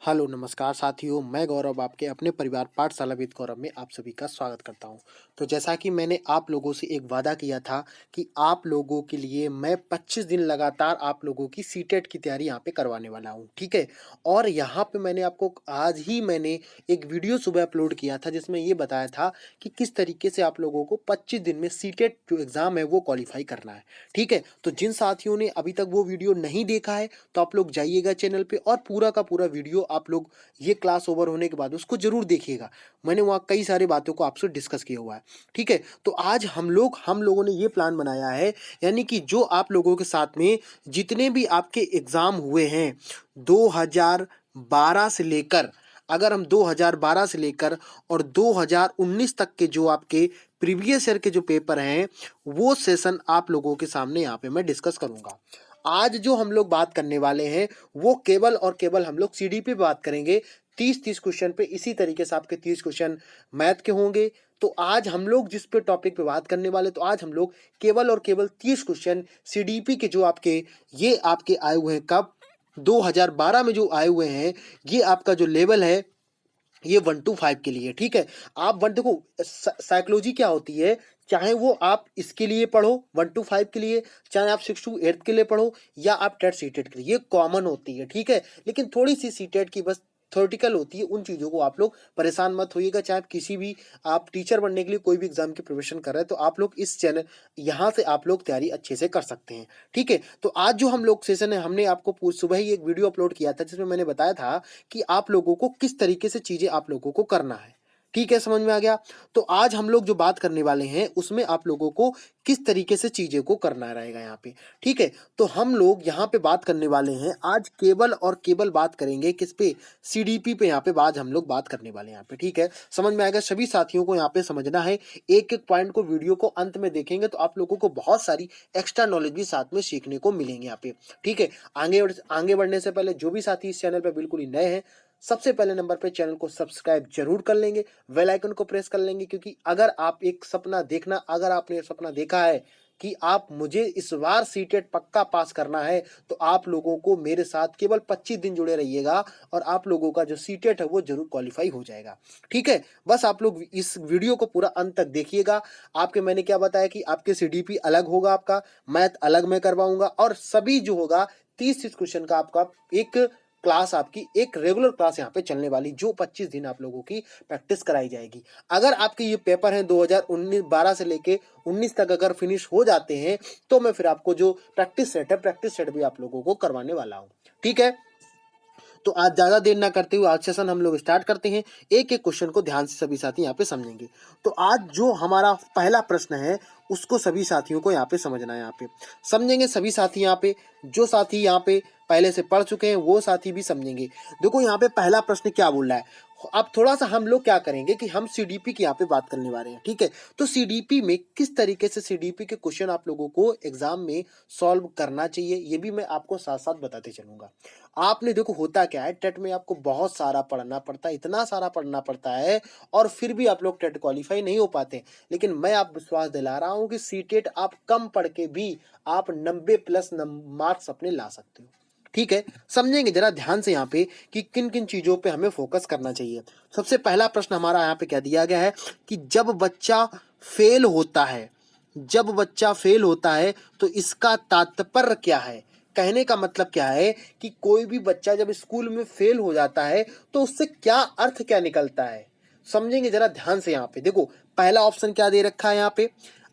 Hello नमस्कार साथियों, मैं गौरव आपके अपने परिवार पाठशाला विद गौरव में आप सभी का स्वागत करता हूं। तो जैसा कि मैंने आप लोगों से एक वादा किया था कि आप लोगों के लिए मैं 25 दिन लगातार आप लोगों की सीटेट की तैयारी यहाँ पे करवाने वाला हूं, ठीक है? और यहाँ पे मैंने आपको आज ही मैंने एक वीडियो सुबह अपलोड किया था जिसमें ये बताया था कि किस तरीके से आप लोगों को 25 दिन में सीटेट जो एग्ज़ाम है वो क्वालिफ़ाई करना है, ठीक है? तो जिन साथियों ने अभी तक वो वीडियो नहीं देखा है, तो आप लोग जाइएगा चैनल पे और पूरा का पूरा वीडियो आप लोग ये क्लास ओवर होने के बाद उसको ज़रूर देखिएगा। मैंने वहाँ कई सारी बातों को आपसे डिस्कस किया हुआ है, ठीक है? तो आज हम लोगों ने ये प्लान बनाया है, यानी कि जो आप लोगों के साथ में जितने भी आपके एग्ज़ाम हुए हैं 2012 से लेकर, अगर हम 2012 से लेकर और 2019 तक के जो आपके प्रीवियस ईयर के जो पेपर हैं, वो सेशन आप लोगों के सामने यहाँ पे मैं डिस्कस करूँगा। आज जो हम लोग बात करने वाले हैं, वो केवल और केवल हम लोग सीडीपी पे बात करेंगे। 30-30 क्वेश्चन पे, इसी तरीके से आपके 30 क्वेश्चन मैथ के होंगे। तो आज हम लोग जिस पे टॉपिक पे बात करने वाले, तो आज हम लोग केवल और केवल 30 क्वेश्चन सीडीपी के जो आपके ये आपके आए हुए हैं कब 2012 में जो आए हुए हैं, ये आपका जो लेवल है ये 1 टू 5 के लिए, ठीक है? आप वन देखो, साइकोलॉजी क्या होती है, चाहे वो आप इसके लिए पढ़ो 1 टू 5 के लिए, चाहे आप 6 टू 8 के लिए पढ़ो या आप टेट सीटेट के लिए, ये कॉमन होती है, ठीक है? लेकिन थोड़ी-सी सीटेट की बस थ्योरेटिकल होती है, उन चीज़ों को आप लोग परेशान मत होइएगा। चाहे आप किसी भी आप टीचर बनने के लिए कोई भी एग्ज़ाम की प्रिपरेशन कर रहे हैं, तो आप लोग इस चैनल यहाँ से आप लोग तैयारी अच्छे से कर सकते हैं, ठीक है? तो आज जो हम लोग सेशन है, हमने आपको सुबह ही एक वीडियो अपलोड किया था जिसमें मैंने बताया था कि आप लोगों को किस तरीके से चीज़ें आप लोगों को करना है। ठीक है, समझ में आ गया? तो आज हम लोग जो बात करने वाले हैं, उसमें आप लोगों को किस तरीके से चीज़ें को करना रहेगा यहाँ पे, ठीक है? तो हम लोग यहाँ पे बात करने वाले हैं, आज केवल और केवल बात करेंगे किस पे? सीडीपी पे यहाँ पे आज हम लोग बात करने वाले हैं यहाँ पे, ठीक है? समझ में आएगा? सभी साथियों को यहाँ पे समझना है, एक-एक पॉइंट को वीडियो को अंत में देखेंगे तो आप लोगों को बहुत सारी एक्स्ट्रा नॉलेज भी साथ में सीखने को मिलेंगे यहाँ पे, ठीक है? आगे बढ़ने से पहले जो भी साथी इस चैनल पे बिल्कुल ही नए हैं, सबसे पहले नंबर पे चैनल को सब्सक्राइब जरूर कर लेंगे, बेल आइकन को प्रेस कर लेंगे, क्योंकि अगर आपने सपना देखा है कि आप मुझे इस बार सीटेट पक्का पास करना है, तो आप लोगों को मेरे साथ केवल 25 दिन जुड़े रहिएगा और आप लोगों का जो सीटेट है वो जरूर क्वालिफाई हो जाएगा, ठीक है? बस आप लोग इस वीडियो को पूरा अंत तक देखिएगा। आपके मैंने क्या बताया कि आपके सीडीपी अलग होगा, आपका मैथ अलग मैं करवाऊंगा और सभी जो होगा 30-30 क्वेश्चन का आपका एक क्लास, आपकी एक रेगुलर क्लास यहाँ पे चलने वाली, जो 25 दिन आप लोगों की प्रैक्टिस कराई जाएगी। अगर आपके ये पेपर हैं 2019 12 से लेके 19 तक अगर फिनिश हो जाते हैं, तो मैं फिर आपको जो प्रैक्टिस सेट भी आप लोगों को करवाने वाला हूँ, ठीक है? तो आज ज़्यादा देर ना करते हुए आज सेशन हम लोग स्टार्ट करते हैं। एक-एक क्वेश्चन को ध्यान से सभी साथी यहाँ पे समझेंगे। तो आज जो हमारा पहला प्रश्न है, उसको सभी साथियों को यहाँ पे समझना है, यहाँ पे समझेंगे सभी साथी। यहाँ पे जो साथी यहाँ पे पहले से पढ़ चुके हैं वो साथी भी समझेंगे। देखो यहाँ पे पहला प्रश्न क्या बोल रहा है। अब थोड़ा सा हम लोग क्या करेंगे कि हम सीडीपी की यहाँ पे बात करने वाले हैं, ठीक है? तो सीडीपी में किस तरीके से सीडीपी के क्वेश्चन आप लोगों को एग्जाम में सॉल्व करना चाहिए, ये भी मैं आपको साथ साथ बताते चलूंगा। आपने देखो होता क्या है, टेट में आपको बहुत सारा पढ़ना पड़ता है, इतना सारा पढ़ना पड़ता है और फिर भी आप लोग टेट क्वालिफाई नहीं हो पाते। लेकिन मैं आप विश्वास दिला रहा हूं कि सीटेट आप कम पढ़ के भी आप 90 प्लस मार्क्स अपने ला सकते हो, ठीक है? समझेंगे जरा ध्यान से यहाँ पे कि किन किन चीजों पे हमें फोकस करना चाहिए। सबसे पहला प्रश्न हमारा यहाँ पे क्या दिया गया है कि जब बच्चा फेल होता है तो इसका तात्पर्य क्या है? कहने का मतलब क्या है कि कोई भी बच्चा जब स्कूल में फेल हो जाता है तो उससे क्या अर्थ क्या निकलता है, समझेंगे जरा ध्यान से। यहाँ पे देखो पहला ऑप्शन क्या दे रखा है यहाँ पे।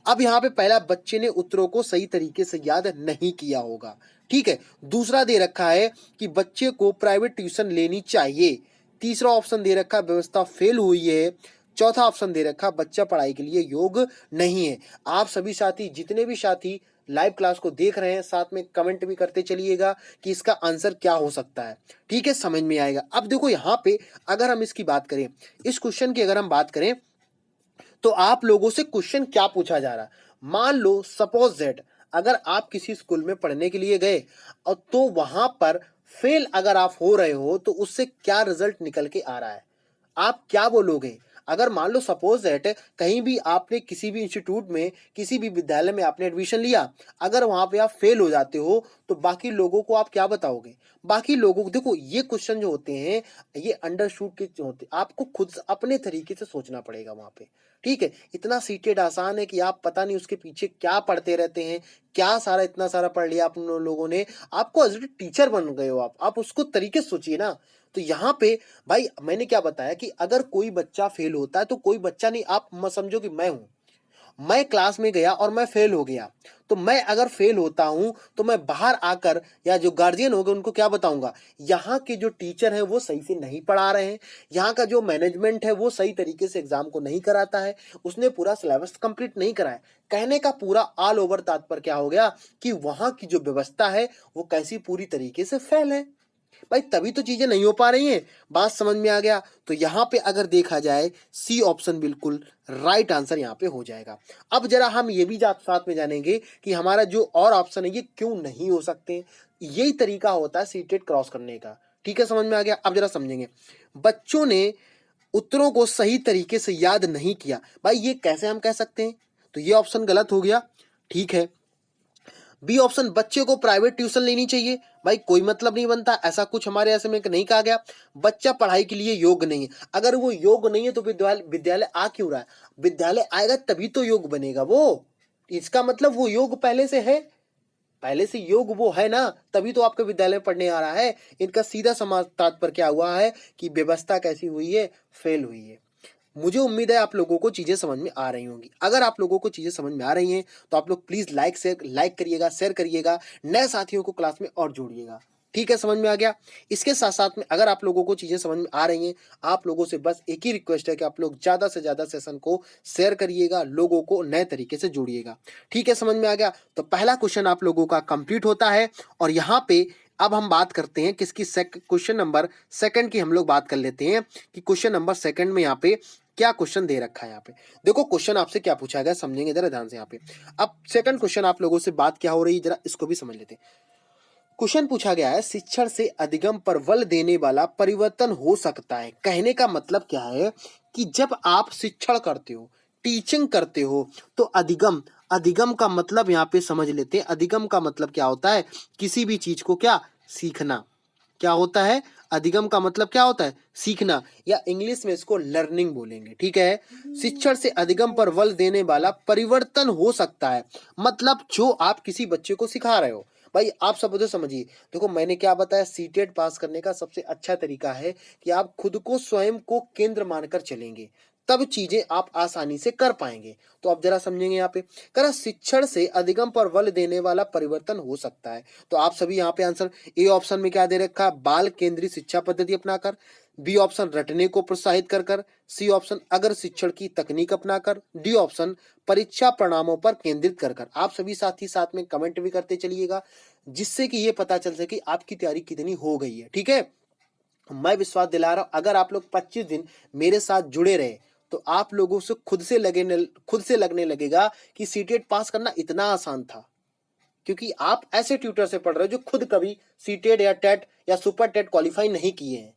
अब यहाँ पे पहला, बच्चे ने उत्तरों को सही तरीके से याद नहीं किया होगा, ठीक है? दूसरा दे रखा है कि बच्चे को प्राइवेट ट्यूशन लेनी चाहिए। तीसरा ऑप्शन दे रखा, व्यवस्था फेल हुई है। चौथा ऑप्शन दे रखा, बच्चा पढ़ाई के लिए योग्य नहीं है। आप सभी साथी, जितने भी साथी लाइव क्लास को देख रहे हैं, साथ में कमेंट भी करते चलिएगा कि इसका आंसर क्या हो सकता है, ठीक है? समझ में आएगा। अब देखो यहाँ पे अगर हम इसकी बात करें, इस क्वेश्चन की अगर हम बात करें, तो आप लोगों से क्वेश्चन क्या पूछा जा रहा है। मान लो सपोज दैट अगर आप किसी स्कूल में पढ़ने के लिए गए और तो वहां पर फेल अगर आप हो रहे हो, तो उससे क्या रिजल्ट निकल के आ रहा है, आप क्या बोलोगे? अगर मान लो सपोज दैट कहीं भी आपने किसी भी इंस्टीट्यूट में, किसी भी विद्यालय में आपने एडमिशन लिया, अगर वहां पे आप फेल हो जाते हो तो बाकी लोगों को आप क्या बताओगे? बाकी लोगों को देखो, ये क्वेश्चन जो होते हैं ये अंडरस्टूड के जो होते हैं, आपको खुद अपने तरीके से सोचना पड़ेगा वहां पे। ठीक है, इतना सीटेड आसान है कि आप पता नहीं उसके पीछे क्या पढ़ते रहते हैं, क्या सारा इतना सारा पढ़ लिया आप लोगों ने, आपको एज ए टीचर बन गए हो आप उसको तरीके से सोचिए ना। तो यहाँ पे भाई मैंने क्या बताया कि अगर कोई बच्चा फेल होता है तो कोई बच्चा नहीं, आप मत समझो कि मैं हूं, मैं क्लास में गया और मैं फेल हो गया, तो मैं अगर फेल होता हूं तो मैं बाहर आकर या जो गार्जियन होगा उनको क्या बताऊंगा? यहाँ के जो टीचर हैं वो सही से नहीं पढ़ा रहे हैं, यहाँ का जो मैनेजमेंट है वो सही तरीके से एग्जाम को नहीं कराता है, उसने पूरा सिलेबस कंप्लीट नहीं कराया। कहने का पूरा ऑल ओवर तात्पर्य क्या हो गया कि वहां की जो व्यवस्था है वो कैसी पूरी तरीके से फेल है। भाई तभी तो चीजें नहीं हो पा रही हैं। बात समझ में आ गया? तो यहाँ पे अगर देखा जाए सी ऑप्शन बिल्कुल राइट आंसर यहाँ पे हो जाएगा। अब जरा हम ये भी साथ में जानेंगे कि हमारा जो और ऑप्शन है ये क्यों नहीं हो सकते। यही तरीका होता है सीटेट क्रॉस करने का। ठीक है, समझ में आ गया? अब जरा समझेंगे। बच्चों ने उत्तरों को सही तरीके से याद नहीं किया, भाई ये कैसे हम कह सकते हैं? तो ये ऑप्शन गलत हो गया। ठीक है, बी ऑप्शन, बच्चे को प्राइवेट ट्यूशन लेनी चाहिए, भाई कोई मतलब नहीं बनता, ऐसा कुछ हमारे ऐसे में नहीं कहा गया। बच्चा पढ़ाई के लिए योग्य नहीं है, अगर वो योग्य नहीं है तो विद्यालय विद्यालय आ क्यों रहा है? विद्यालय आएगा तभी तो योग्य बनेगा वो, इसका मतलब वो योग्य पहले से है, पहले से योग्य वो है ना, तभी तो आपके विद्यालय में पढ़ने आ रहा है। इनका सीधा समाज तात्पर्य क्या हुआ है कि व्यवस्था कैसी हुई है? फेल हुई है। मुझे उम्मीद है आप लोगों को चीजें समझ में आ रही होंगी। अगर आप लोगों को चीजें समझ में आ रही हैं तो आप लोग प्लीज लाइक करिएगा, शेयर करिएगा, नए साथियों को क्लास में और जोड़िएगा। ठीक है, समझ में आ गया? इसके साथ साथ में अगर आप लोगों को चीजें समझ में आ रही हैं, आप लोगों से बस एक ही रिक्वेस्ट है कि आप लोग ज्यादा से ज्यादा सेशन को शेयर करिएगा, लोगों को नए तरीके से जोड़िएगा। ठीक है, समझ में आ गया? तो पहला क्वेश्चन आप लोगों का कंप्लीट होता है और यहाँ पे अब हम बात करते हैं किसकी, क्वेश्चन नंबर सेकंड की हम लोग बात कर लेते हैं कि क्वेश्चन नंबर सेकंड में यहाँ पे क्या क्वेश्चन दे रखा है। यहाँ पे देखो क्वेश्चन आपसे क्या पूछा गया, समझेंगे जरा ध्यान से। यहाँ पे अब सेकंड क्वेश्चन आप लोगों से बात क्या हो रही है, जरा इसको भी समझ लेते हैं। क्वेश्चन पूछा गया है, शिक्षण से अधिगम पर बल देने वाला परिवर्तन हो सकता है। कहने का मतलब क्या है कि जब आप शिक्षण करते हो, टीचिंग करते हो, तो अधिगम, अधिगम का मतलब यहाँ पे समझ लेते हैं। अधिगम का मतलब क्या होता है? किसी भी चीज को क्या सीखना। क्या होता है? अधिगम का मतलब क्या होता है? सीखना, या इंग्लिश में इसको लर्निंग बोलेंगे। ठीक है, शिक्षण से अधिगम पर बल देने वाला परिवर्तन हो सकता है, मतलब जो आप किसी बच्चे को सिखा रहे हो। भाई आप सब उधर समझिए, देखो मैंने क्या बताया, सीटेट पास करने का सबसे अच्छा तरीका है कि आप खुद को स्वयं को केंद्र मानकर चलेंगे, तब चीजें आप आसानी से कर पाएंगे। तो आप जरा समझेंगे यहाँ पे, करा शिक्षण से अधिगम पर बल देने वाला परिवर्तन हो सकता है। तो आप सभी यहाँ पे आंसर, ए ऑप्शन में क्या दे रखा है? बाल केंद्रित शिक्षा पद्धति अपनाकर, बी ऑप्शन रटने को प्रोत्साहित कर कर, सी ऑप्शन अगर शिक्षण की तकनीक अपनाकर, डी ऑप्शन परीक्षा परिणामों पर केंद्रित कर कर। आप सभी साथ ही साथ में कमेंट भी करते चलिएगा, जिससे कि ये पता चल सके आपकी तैयारी कितनी हो गई है। ठीक है, मैं विश्वास दिला रहा हूं, अगर आप लोग 25 दिन मेरे साथ जुड़े रहे तो आप लोगों से खुद से लगने लगेगा कि सीटेट पास करना इतना आसान था, क्योंकि आप ऐसे ट्यूटर से पढ़ रहे हो जो खुद कभी सीटेट या टेट या सुपर टेट क्वालिफाई नहीं किए हैं।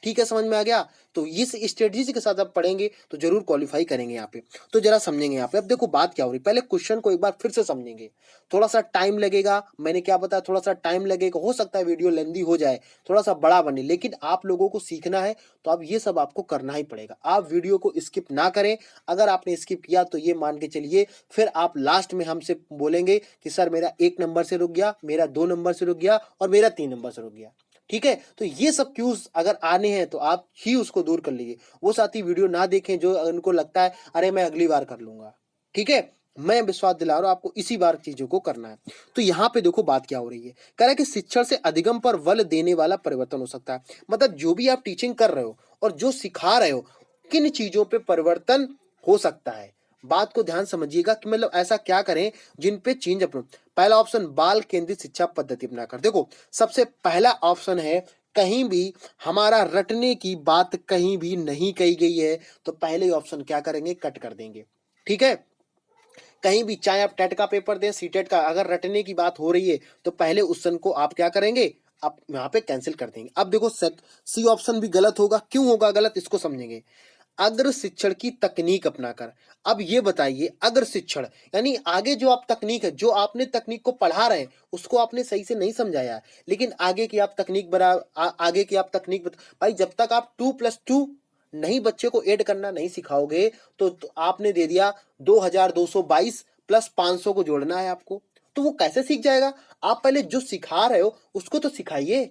ठीक है, समझ में आ गया? तो इस स्ट्रेटजी के साथ आप पढ़ेंगे तो जरूर क्वालिफाई करेंगे यहाँ पे। तो जरा समझेंगे यहाँ पे। अब देखो बात क्या हो रही, पहले क्वेश्चन को एक बार फिर से समझेंगे, थोड़ा सा टाइम लगेगा। मैंने क्या बताया, थोड़ा सा टाइम लगेगा, हो सकता है वीडियो लेंदी हो जाए, थोड़ा सा बड़ा बने, लेकिन आप लोगों को सीखना है तो अब ये सब आपको करना ही पड़ेगा। आप वीडियो को स्किप ना करें, अगर आपने स्किप किया तो ये मान के चलिए फिर आप लास्ट में हमसे बोलेंगे कि सर मेरा 1 नंबर से रुक गया, मेरा 2 नंबर से रुक गया और मेरा 3 नंबर से रुक गया। ठीक है, तो ये सब क्यूज अगर आने हैं तो आप ही उसको दूर कर लीजिए। वो साथी वीडियो ना देखें जो उनको लगता है अरे मैं अगली बार कर लूंगा। ठीक है, मैं विश्वास दिला रहा हूं आपको इसी बार चीजों को करना है। तो यहाँ पे देखो बात क्या हो रही है, कह रहा है कि शिक्षण से अधिगम पर बल देने वाला परिवर्तन हो सकता है, मतलब जो भी आप टीचिंग कर रहे हो और जो सिखा रहे हो, किन चीजों पे परिवर्तन हो सकता है। बात को ध्यान समझिएगा कि मतलब ऐसा क्या करें जिन पे चेंज अपना। पहला ऑप्शन बाल केंद्रित शिक्षा पद्धति अपनाकर। देखो सबसे पहला ऑप्शन है, कहीं भी हमारा रटने की बात कहीं भी नहीं कही गई है, तो पहले ऑप्शन क्या करेंगे, कट कर देंगे। ठीक है, कहीं भी चाहे आप टेट का पेपर दें, सीटेट का, अगर रटने की बात हो रही है तो पहले उस सन को आप क्या करेंगे, आप यहाँ पे कैंसिल कर देंगे। अब देखो सी ऑप्शन भी गलत होगा, क्यों होगा गलत इसको समझेंगे। अग्र शिक्षण की तकनीक अपनाकर। अब ये बताइए, अग्र शिक्षण यानी आगे जो आप तकनीक है, जो आपने तकनीक को पढ़ा रहे हैं उसको आपने सही से नहीं समझाया है, लेकिन आगे की आप तकनीक आगे की आप तकनीक भाई जब तक आप 2+2 नहीं बच्चे को ऐड करना नहीं सिखाओगे तो आपने दे दिया 2222 प्लस 500 को जोड़ना है आपको, तो वो कैसे सीख जाएगा? आप पहले जो सिखा रहे हो उसको तो सिखाइए।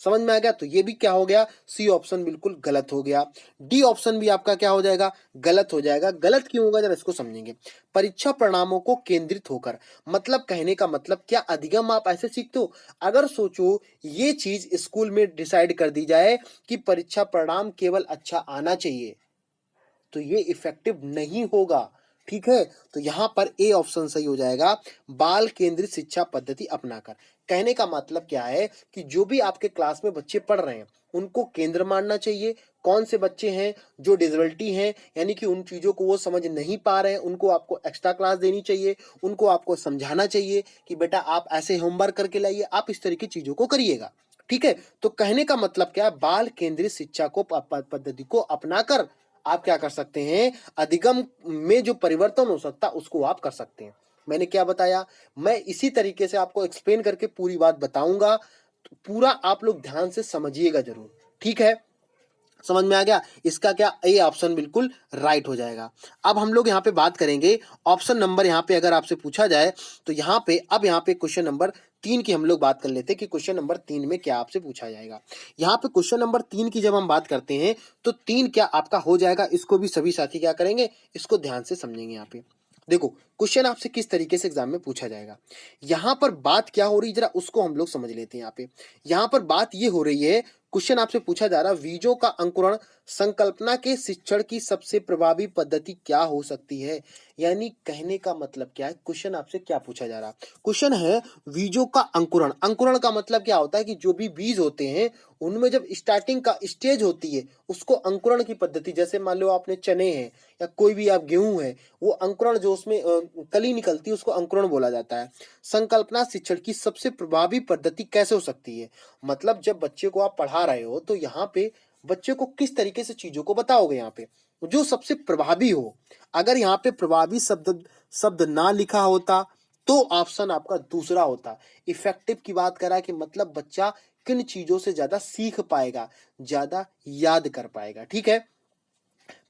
समझ में आ गया? तो ये भी क्या हो गया, सी ऑप्शन बिल्कुल गलत हो गया। डी ऑप्शन भी आपका क्या हो जाएगा, गलत हो जाएगा। गलत क्यों होगा जरा इसको समझेंगे। परीक्षा परिणामों को केंद्रित होकर, मतलब कहने का मतलब क्या अधिगम आप ऐसे सीखते हो? अगर सोचो ये चीज स्कूल में डिसाइड कर दी जाए कि परीक्षा परिणाम केवल अच्छा आना चाहिए, तो ये इफेक्टिव नहीं होगा। ठीक है, तो यहां पर ए ऑप्शन सही हो जाएगा, बाल केंद्रित शिक्षा पद्धति अपनाकर। कहने का मतलब क्या है कि जो भी आपके क्लास में बच्चे पढ़ रहे हैं उनको केंद्र मानना चाहिए। कौन से बच्चे हैं जो डिसेबिलिटी हैं, यानी कि उन चीजों को वो समझ नहीं पा रहे हैं, उनको आपको एक्स्ट्रा क्लास देनी चाहिए, उनको आपको समझाना चाहिए कि बेटा आप ऐसे होमवर्क करके लाइए, आप इस तरह की चीजों को करिएगा। ठीक है, तो कहने का मतलब क्या है, बाल केंद्रित शिक्षा को पद्धति को अपनाकर आप क्या कर सकते हैं, अधिगम में जो परिवर्तन हो सकता है उसको आप कर सकते हैं। मैंने क्या बताया, मैं इसी तरीके से आपको एक्सप्लेन करके पूरी बात बताऊंगा, तो पूरा आप लोग ध्यान से समझिएगा जरूर। ठीक है, समझ में आ गया? इसका क्या ए ऑप्शन बिल्कुल राइट हो जाएगा। अब हम लोग यहाँ पे बात करेंगे ऑप्शन नंबर, यहाँ पे अगर आपसे पूछा जाए तो यहाँ पे अब यहाँ पे क्वेश्चन नंबर 3 की हम लोग बात कर लेते हैं कि क्वेश्चन नंबर 3 में क्या आपसे पूछा जाएगा। यहाँ पे क्वेश्चन नंबर 3 की जब हम बात करते हैं तो 3 क्या आपका हो जाएगा, इसको भी सभी साथी क्या करेंगे, इसको ध्यान से समझेंगे। यहाँ पे देखो क्वेश्चन आपसे किस तरीके से एग्जाम में पूछा जाएगा। यहाँ पर बात क्या हो रही है जरा उसको हम लोग समझ लेते हैं। यहाँ पर बात ये हो रही है, क्वेश्चन आपसे पूछा जा रहा है बीजों का अंकुरण संकल्पना के शिक्षण की सबसे प्रभावी पद्धति क्या हो सकती है। यानी कहने का मतलब क्या है, क्वेश्चन आपसे क्या पूछा जा रहा है, क्वेश्चन है बीजों का अंकुरण। अंकुरण का मतलब क्या होता है कि जो भी बीज होते हैं उनमें जब स्टार्टिंग का स्टेज होती है उसको अंकुरण की पद्धति, जैसे मान लो आपने चने हैं या कोई भी आप गेहूं है, वो अंकुरण जो उसमें कली निकलती है उसको अंकुरण बोला जाता है। संकल्पना शिक्षण की सबसे प्रभावी पद्धति कैसे हो सकती है, मतलब जब बच्चे को आप पढ़ा रहे हो तो यहाँ पे बच्चे को किस तरीके से चीजों को बताओगे, यहाँ पे जो सबसे प्रभावी हो। अगर यहाँ पे प्रभावी शब्द शब्द ना लिखा होता तो ऑप्शन आपका दूसरा होता। इफेक्टिव की बात करा कि मतलब बच्चा किन चीजों से ज्यादा सीख पाएगा, ज्यादा याद कर पाएगा। ठीक है,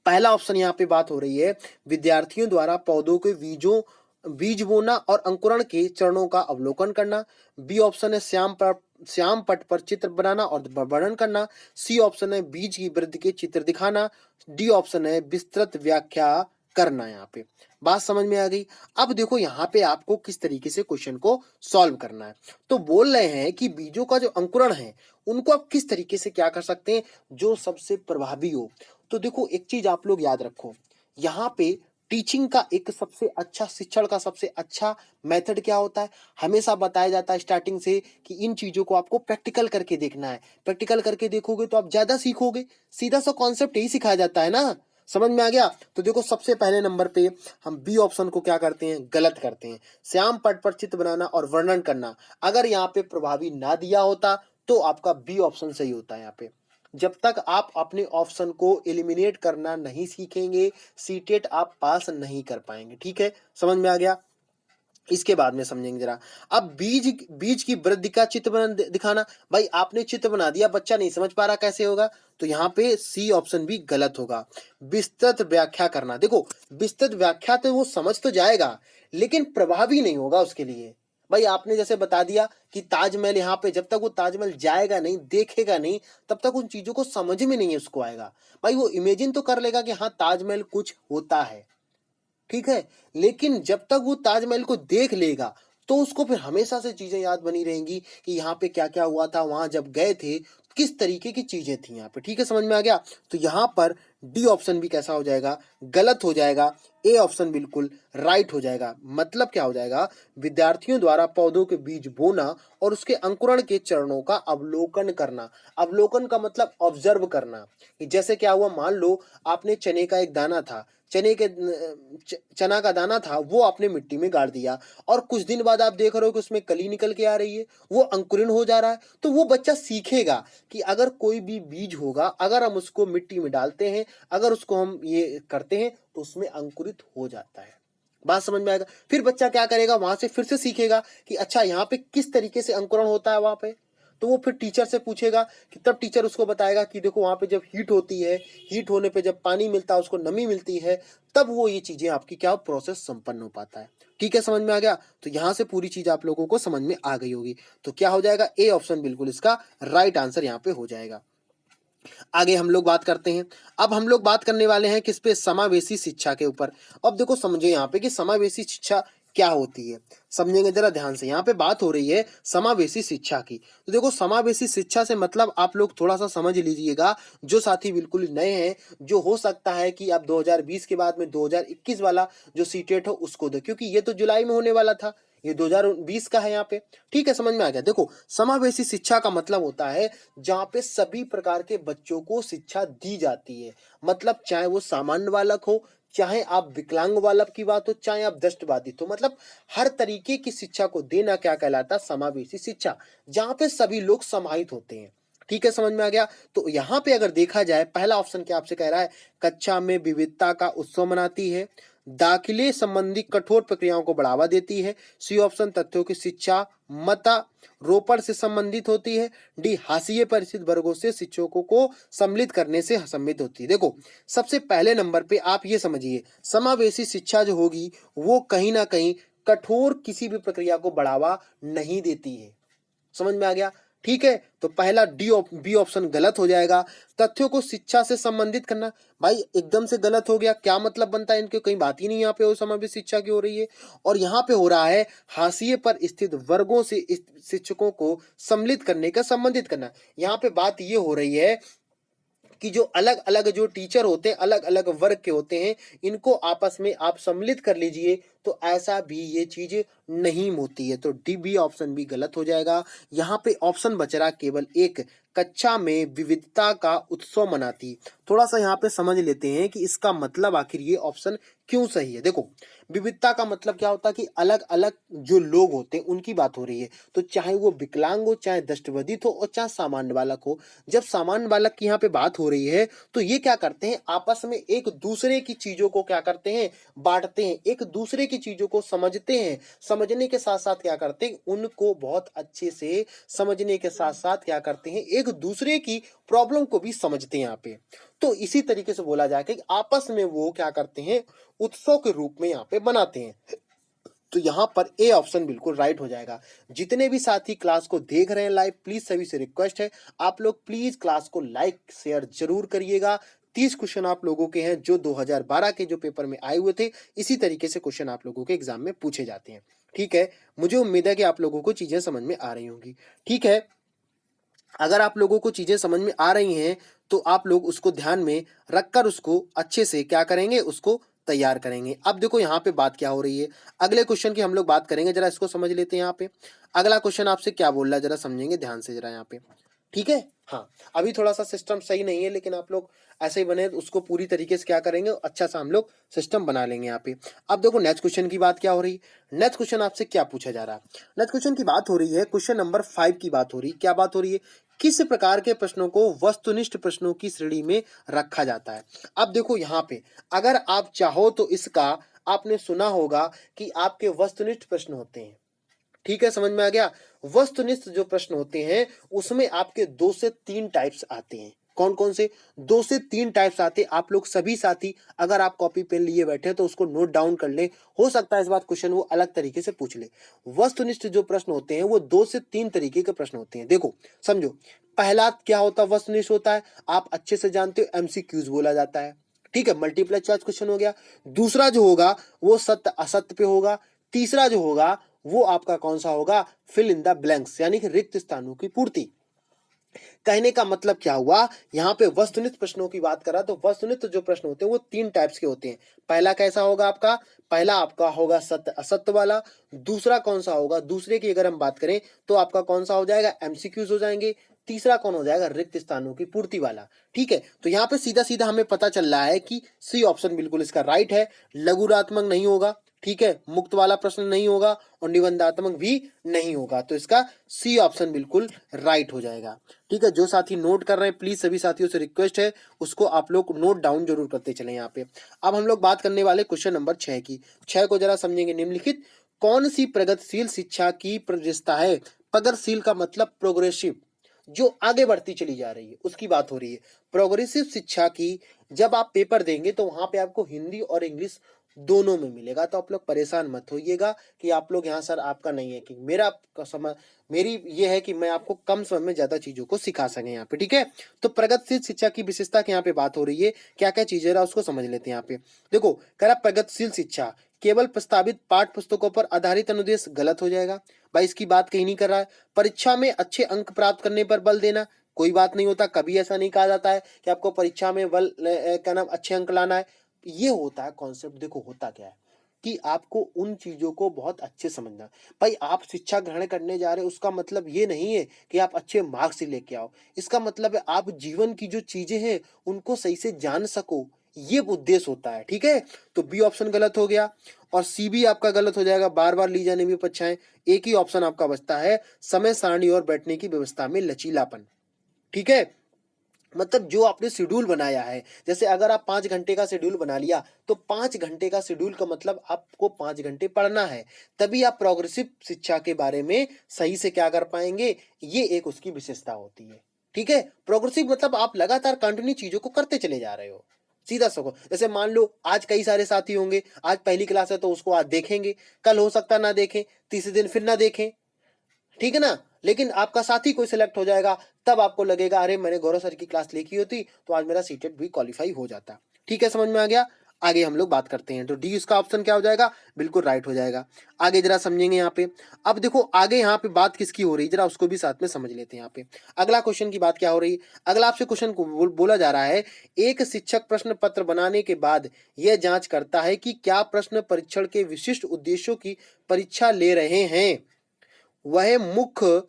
पहला ऑप्शन यहाँ पे बात हो रही है विद्यार्थियों द्वारा पौधों के बीज बोना और अंकुरण के चरणों का अवलोकन करना। बी ऑप्शन है श्याम पट पर चित्र बनाना और वर्णन करना। सी ऑप्शन है बीज की वृद्धि के चित्र दिखाना। डी ऑप्शन है विस्तृत व्याख्या करना। यहाँ पे बात समझ में आ गई। अब देखो यहाँ पे आपको किस तरीके से क्वेश्चन को सॉल्व करना है। तो बोल रहे हैं कि बीजों का जो अंकुरण है उनको आप किस तरीके से क्या कर सकते हैं, जो सबसे प्रभावी हो। तो देखो एक चीज आप लोग याद रखो, यहाँ पे टीचिंग का एक सबसे अच्छा, शिक्षण का सबसे अच्छा मेथड क्या होता है, हमेशा बताया जाता है स्टार्टिंग से कि इन चीजों को आपको प्रैक्टिकल करके देखना है। प्रैक्टिकल करके देखोगे तो आप ज्यादा सीखोगे, सीधा सा कॉन्सेप्ट यही सिखाया जाता है ना। समझ में आ गया? तो देखो सबसे पहले नंबर पे हम बी ऑप्शन को क्या करते हैं, गलत करते हैं। श्याम पट पर चित्र बनाना और वर्णन करना, अगर यहाँ पे प्रभावी ना दिया होता तो आपका बी ऑप्शन सही होता है। यहाँ पे जब तक आप अपने ऑप्शन को एलिमिनेट करना नहीं सीखेंगे सीटेट आप पास नहीं कर पाएंगे। ठीक है, समझ में आ गया? इसके बाद में समझेंगे जरा। अब बीज बीज की वृद्धि का चित्र बना दिखाना, भाई आपने चित्र बना दिया, बच्चा नहीं समझ पा रहा कैसे होगा, तो यहाँ पे सी ऑप्शन भी गलत होगा। विस्तृत व्याख्या करना, देखो विस्तृत व्याख्या तो वो समझ तो जाएगा लेकिन प्रभावी नहीं होगा उसके लिए। भाई आपने जैसे बता दिया कि ताजमहल, यहाँ पे जब तक वो ताजमहल जाएगा नहीं, देखेगा नहीं, तब तक उन चीजों को समझ में नहीं उसको आएगा। भाई वो इमेजिन तो कर लेगा कि हाँ ताजमहल कुछ होता है, ठीक है, लेकिन जब तक वो ताजमहल को देख लेगा तो उसको फिर हमेशा से चीजें याद बनी रहेंगी कि यहाँ पे क्या क्या हुआ था, वहां जब गए थे किस तरीके की चीजें थी यहाँ पे। ठीक है, समझ में आ गया? तो यहाँ पर डी ऑप्शन भी कैसा हो जाएगा, गलत हो जाएगा। ए ऑप्शन बिल्कुल राइट हो जाएगा। मतलब क्या हो जाएगा, विद्यार्थियों द्वारा पौधों के बीज बोना और उसके अंकुरण के चरणों का अवलोकन करना। अवलोकन का मतलब ऑब्जर्व करना, कि जैसे क्या हुआ, मान लो आपने चने का एक दाना था, चना का दाना था, वो आपने मिट्टी में गाड़ दिया और कुछ दिन बाद आप देख रहे हो कि उसमें कली निकल के आ रही है, वो अंकुरण हो जा रहा है। तो वो बच्चा सीखेगा कि अगर कोई भी बीज होगा, अगर हम उसको मिट्टी में डालते हैं, अगर उसको हम ये करते हैं तो उसमें अंकुरित हो जाता है। बात समझ में आएगा। फिर बच्चा क्या करेगा, वहां से फिर से सीखेगा कि अच्छा यहाँ पे किस तरीके से अंकुरण होता है वहां पे। तो वो फिर टीचर से पूछेगा, कि तब टीचर उसको बताएगा कि देखो वहां पे जब हीट होती है, हीट होने पे जब पानी मिलता है, उसको नमी मिलती है, तब वो ये चीजें आपकी क्या प्रोसेस संपन्न हो पाता है। ठीक है, समझ में आ गया। तो यहां से पूरी चीज आप लोगों को समझ में आ गई होगी। तो क्या हो जाएगा, ए ऑप्शन बिल्कुल इसका राइट आंसर यहाँ पे हो जाएगा। आगे हम लोग बात करते हैं। अब हम लोग बात करने वाले हैं किस पे, समावेशी शिक्षा के ऊपर। अब देखो समझो यहाँ पे कि समावेशी शिक्षा क्या होती है, समझेंगे जरा ध्यान से। यहाँ पे बात हो रही है समावेशी शिक्षा की। तो देखो समावेशी शिक्षा से मतलब आप लोग थोड़ा सा समझ लीजिएगा, जो साथी बिल्कुल नए हैं, जो हो सकता है कि आप 2020 के बाद में 2021 वाला जो सीटेट हो उसको दो, क्योंकि ये तो जुलाई में होने वाला था, ये 2020 का है यहाँ पे। ठीक है, समझ में आ गया। देखो समावेशी शिक्षा का मतलब होता है जहाँ पे सभी प्रकार के बच्चों को शिक्षा दी जाती है। मतलब चाहे वो सामान्य बालक हो, चाहे आप विकलांग बालक की बात हो, चाहे आप दृष्टिबाधित हो, मतलब हर तरीके की शिक्षा को देना क्या कहलाता है, समावेशी शिक्षा, जहाँ पे सभी लोग समाहित होते हैं। ठीक है, समझ में आ गया। तो यहाँ पे अगर देखा जाए, पहला ऑप्शन क्या आपसे कह रहा है, कक्षा में विविधता का उत्सव मनाती है, दाखिले संबंधी कठोर प्रक्रियाओं को बढ़ावा देती है, सी ऑप्शन तथ्यों की शिक्षा मता रोपण से संबंधित होती है, डी हाशिए पर स्थित वर्गों से शिक्षकों को सम्मिलित करने से संबंधित होती है। देखो सबसे पहले नंबर पे आप ये समझिए, समावेशी शिक्षा जो होगी वो कहीं ना कहीं कठोर किसी भी प्रक्रिया को बढ़ावा नहीं देती है। समझ में आ गया। ठीक है, तो पहला बी ऑप्शन गलत हो जाएगा। तथ्यों को शिक्षा से संबंधित करना, भाई एकदम से गलत हो गया, क्या मतलब बनता है इनके, कहीं बात ही नहीं यहाँ पे समावेश शिक्षा की हो रही है। और यहाँ पे हो रहा है हाशिए पर स्थित वर्गों से शिक्षकों को सम्मिलित करने का, संबंधित करना। यहाँ पे बात ये हो रही है कि जो अलग अलग जो टीचर होते हैं, अलग अलग वर्ग के होते हैं, इनको आपस में आप सम्मिलित कर लीजिए, तो ऐसा भी ये चीज नहीं होती है। तो डी बी ऑप्शन भी गलत हो जाएगा। यहाँ पे ऑप्शन बच रहा केवल एक, कक्षा में विविधता का उत्सव मनाती। थोड़ा सा यहाँ पे समझ लेते हैं कि इसका मतलब आखिर ये ऑप्शन क्यों सही है। देखो विविधता का मतलब क्या होता है कि अलग अलग जो लोग होते हैं उनकी बात हो रही है। तो चाहे वो विकलांग हो, चाहे दृष्टिबाधित हो और चाहे सामान्य बालक हो, जब सामान्य बालक की यहाँ पे बात हो रही है तो ये क्या करते हैं, आपस में एक दूसरे की चीजों को क्या करते हैं, बांटते हैं, एक दूसरे की चीजों को समझते हैं। समझने के साथ साथ क्या करते हैं, उनको बहुत अच्छे से समझने के साथ साथ क्या करते हैं, एक दूसरे की प्रॉब्लम को भी समझते हैं यहाँ पे। तो इसी तरीके से बोला जाए कि आपस में वो क्या करते हैं, उत्सव के रूप में यहाँ पे बनाते हैं। तो यहाँ पर ए ऑप्शन बिल्कुल राइट हो जाएगा। जितने भी साथी क्लास को देख रहे हैं लाइव, प्लीज सभी से रिक्वेस्ट है, आप लोग प्लीज क्लास को लाइक शेयर जरूर करिएगा। 30 क्वेश्चन आप लोगों के हैं जो 2012 के जो पेपर में आए हुए थे, इसी तरीके से क्वेश्चन आप लोगों के एग्जाम में पूछे जाते हैं। ठीक है, मुझे उम्मीद है कि आप लोगों को चीजें समझ में आ रही होंगी। ठीक है, अगर आप लोगों को चीजें समझ में आ रही हैं तो आप लोग उसको ध्यान में रखकर उसको अच्छे से क्या करेंगे, उसको तैयार करेंगे। अब देखो यहाँ पे बात क्या हो रही है, अगले क्वेश्चन की हम लोग बात करेंगे, जरा इसको समझ लेते हैं। यहाँ पे अगला क्वेश्चन आपसे क्या बोल रहा है, जरा समझेंगे ध्यान से जरा यहाँ पे। ठीक है, हाँ अभी थोड़ा सा सिस्टम सही नहीं है, लेकिन आप लोग ऐसे ही बने उसको पूरी तरीके से क्या करेंगे, अच्छा सा हम लोग सिस्टम बना लेंगे यहाँ पे। अब देखो नेक्स्ट क्वेश्चन की बात क्या हो रही है, नेक्स्ट क्वेश्चन आपसे क्या पूछा जा रहा है। नेक्स्ट क्वेश्चन की बात हो रही है, क्वेश्चन नंबर 5 की बात हो रही है। क्या बात हो रही है, किस प्रकार के प्रश्नों को वस्तुनिष्ठ प्रश्नों की श्रेणी में रखा जाता है। अब देखो यहाँ पे अगर आप चाहो तो इसका आपने सुना होगा कि आपके वस्तुनिष्ठ प्रश्न होते हैं। ठीक है, समझ में आ गया। वस्तुनिष्ठ जो प्रश्न होते हैं उसमें आपके 2 से 3 टाइप्स आते हैं। कौन कौन से, 2 से 3 टाइप्स आते हैं। आप लोग सभी साथी अगर आप कॉपी पेन लिए बैठे हैं तो उसको नोट डाउन कर ले, हो सकता है इस बार क्वेश्चन वो अलग तरीके से पूछ ले। वस्तुनिष्ठ जो प्रश्न होते हैं वो 2 से 3 तरीके के प्रश्न होते हैं। देखो समझो, पहला क्या होता है, वस्तुनिष्ठ होता है, आप अच्छे से जानते हो, एमसीक्यूज बोला जाता है। ठीक है, मल्टीप्लाई चॉइस क्वेश्चन हो गया। दूसरा जो होगा वो सत्य असत्य पे होगा। तीसरा जो होगा वो आपका कौन सा होगा, फिल इन द ब्लैंक्स, यानी कि रिक्त स्थानों की पूर्ति। कहने का मतलब क्या हुआ, यहाँ पे वस्तुनिष्ठ प्रश्नों की बात करा तो वस्तुनिष्ठ जो प्रश्न होते हैं वो 3 टाइप्स के होते हैं। पहला कैसा होगा आपका, पहला आपका होगा सत्य असत्य वाला। दूसरा कौन सा होगा, दूसरे की अगर हम बात करें तो आपका कौन सा हो जाएगा, एमसीक्यूज हो जाएंगे। तीसरा कौन हो जाएगा, रिक्त स्थानों की पूर्ति वाला। ठीक है, तो यहाँ पे सीधा सीधा हमें पता चल रहा है कि सी ऑप्शन बिल्कुल इसका राइट है। लघुरात्मक नहीं होगा, ठीक है, मुक्त वाला प्रश्न नहीं होगा और निबंधात्मक भी नहीं होगा, तो इसका सी ऑप्शन बिल्कुल राइट हो जाएगा। ठीक है, जो साथी नोट कर रहे हैं प्लीज सभी साथियों से रिक्वेस्ट है उसको आप लोग नोट डाउन जरूर करते चले। यहाँ पे अब हम लोग बात करने वाले क्वेश्चन नंबर 6 की। 6 को जरा समझेंगे। निम्नलिखित कौन सी प्रगतिशील शिक्षा की प्रविशेषता है। प्रगतिशील का मतलब प्रोग्रेसिव, जो आगे बढ़ती चली जा रही है उसकी बात हो रही है। प्रोग्रेसिव शिक्षा की जब आप पेपर देंगे तो वहां पे आपको हिंदी और इंग्लिश दोनों में मिलेगा, तो आप लोग परेशान मत होइएगा कि आप लोग यहाँ सर आपका नहीं है, कि मेरा समझ मेरी ये है कि मैं आपको कम समय में ज्यादा चीजों को सिखा सके यहाँ पे। ठीक है, तो प्रगतिशील शिक्षा की विशेषता की यहाँ पे बात हो रही है, क्या क्या चीजें रहा उसको समझ लेते हैं। यहाँ पे देखो, कह रहा प्रगतिशील शिक्षा केवल प्रस्तावित पाठ पुस्तकों पर आधारित अनुदेश, गलत हो जाएगा भाई, इसकी बात कहीं नहीं कर रहा है। परीक्षा में अच्छे अंक प्राप्त करने पर बल देना, कोई बात नहीं होता, कभी ऐसा नहीं कहा जाता है कि आपको परीक्षा में बल क्या नाम अच्छे अंक लाना है। ये होता है कॉन्सेप्ट। देखो होता क्या है कि आपको उन चीजों को बहुत अच्छे समझना। भाई आप शिक्षा ग्रहण करने जा रहे हो उसका मतलब ये नहीं है कि आप अच्छे मार्क्स ही लेके आओ, इसका मतलब है आप जीवन की जो चीजें हैं उनको सही से जान सको, ये उद्देश्य होता है। ठीक है, तो बी ऑप्शन गलत हो गया और सी भी आपका गलत हो जाएगा, बार बार ली जाने में परीक्षाएं। एक ही ऑप्शन आपका बचता है, समय सारणी और बैठने की व्यवस्था में लचीलापन। ठीक है, मतलब जो आपने शेड्यूल बनाया है, जैसे अगर आप 5 घंटे का शेड्यूल बना लिया तो 5 घंटे का शेड्यूल का मतलब आपको 5 घंटे पढ़ना है, तभी आप प्रोग्रेसिव शिक्षा के बारे में सही से क्या कर पाएंगे, ये एक उसकी विशेषता होती है। ठीक है, प्रोग्रेसिव मतलब आप लगातार कंटिन्यू चीजों को करते चले जा रहे हो, सीधा सको। जैसे मान लो आज कई सारे साथी होंगे, आज पहली क्लास है तो उसको आज देखेंगे, कल हो सकता ना देखें, तीसरे दिन फिर ना देखें, ठीक है ना, लेकिन आपका साथी कोई सिलेक्ट हो जाएगा तब आपको लगेगा अरे मैंने गौरव सर की क्लास लेकी होती तो आज मेरा सीटेट भी क्वालिफाई हो जाता। ठीक है, समझ में आ गया। आगे हम लोग बात करते हैं, तो डी इसका ऑप्शन क्या हो जाएगा, बिल्कुल राइट हो जाएगा। आगे जरा समझेंगे यहाँ पे। अब देखो आगे यहाँ पे बात किसकी हो रही है, जरा उसको भी साथ में समझ लेते हैं। यहाँ पे अगला क्वेश्चन की बात क्या हो रही है, अगला आपसे क्वेश्चन को बोला जा रहा है, एक शिक्षक प्रश्न पत्र बनाने के बाद यह जांच करता है कि क्या प्रश्न परीक्षण के विशिष्ट उद्देश्यों की परीक्षा ले रहे हैं, वह मुख्य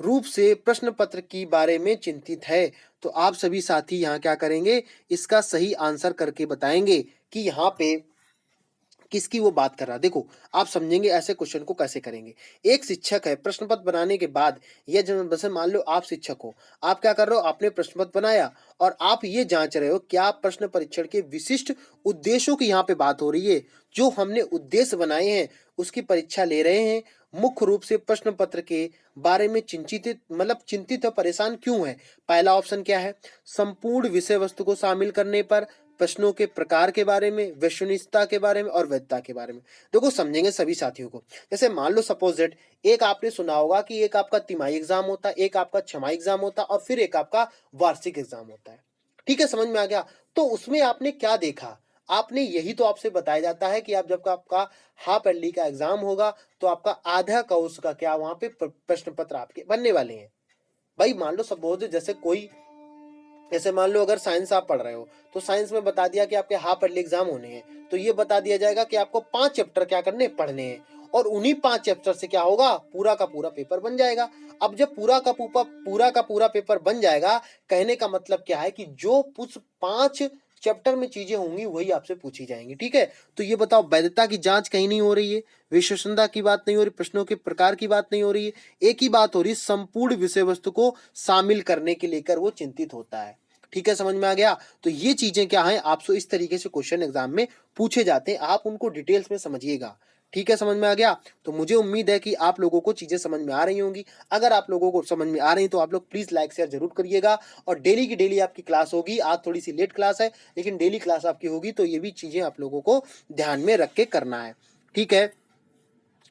रूप से प्रश्न पत्र की बारे में चिंतित है। तो आप सभी साथी यहाँ क्या करेंगे, इसका सही आंसर करके बताएंगे कि यहाँ पे किसकी वो बात कर रहा है। देखो आप समझेंगे ऐसे क्वेश्चन को कैसे करेंगे। एक शिक्षक है, प्रश्न पत्र बनाने के बाद यह जैसे मान लो आप शिक्षक हो, आप क्या कर रहे हो, आपने प्रश्न पत्र बनाया और आप ये जांच रहे हो क्या प्रश्न परीक्षण के विशिष्ट उद्देश्यों की यहाँ पे बात हो रही है, जो हमने उद्देश्य बनाए हैं उसकी परीक्षा ले रहे हैं। मुख्य रूप से प्रश्न पत्र के बारे में चिंतित और परेशान क्यों है। पहला ऑप्शन क्या है, संपूर्ण विषय वस्तु को शामिल करने पर, प्रश्नों के प्रकार के बारे में, वैश्विकता के बारे में और वैधता के बारे में। देखो समझेंगे सभी साथियों को। जैसे मान लो सपोज दैट एक आपने सुना होगा कि एक आपका तिमाही एग्जाम होता है, एक आपका छमाही एग्जाम होता है और फिर एक आपका वार्षिक एग्जाम होता है। ठीक है, समझ में आ गया। तो उसमें आपने क्या देखा, आपने यही तो आपसे बताया जाता है कि आप जब आपका हाफ ईयरली का एग्जाम होगा तो आपका आधा कोर्स का क्या वहां पे प्रश्न पत्र आपके बनने वाले हैं। भाई मान लो सपोज जैसे कोई, जैसे मान लो अगर साइंस आप पढ़ रहे हो तो साइंस में बता दिया कि आपके हाफ ईयरली एग्जाम होने हैं, तो ये बता दिया जाएगा कि आपको 5 चैप्टर क्या करने पढ़ने हैं और उन्हीं 5 चैप्टर से क्या होगा, पूरा का पूरा पेपर बन जाएगा। अब जब पूरा का पूरा पेपर बन जाएगा, कहने का मतलब क्या है कि जो कुछ 5 चैप्टर में चीजें होंगी वही आपसे पूछी जाएंगी। ठीक है, तो ये बताओ वैधता की जांच कहीं नहीं हो रही है, विश्वसनीयता की बात नहीं हो रही, प्रश्नों के प्रकार की बात नहीं हो रही है, एक ही बात हो रही है, संपूर्ण विषय वस्तु को शामिल करने के लेकर वो चिंतित होता है। ठीक है, समझ में आ गया। तो ये चीजें क्या है, आपसे इस तरीके से क्वेश्चन एग्जाम में पूछे जाते हैं, आप उनको डिटेल्स में समझिएगा। ठीक है, समझ में आ गया। तो मुझे उम्मीद है कि आप लोगों को चीजें समझ में आ रही होंगी। अगर आप लोगों को समझ में आ रही तो आप लोग प्लीज लाइक शेयर जरूर करिएगा। और डेली की डेली आपकी क्लास होगी, आज थोड़ी सी लेट क्लास है लेकिन डेली क्लास आपकी होगी, तो ये भी चीजें आप लोगों को ध्यान में रख के करना है। ठीक है,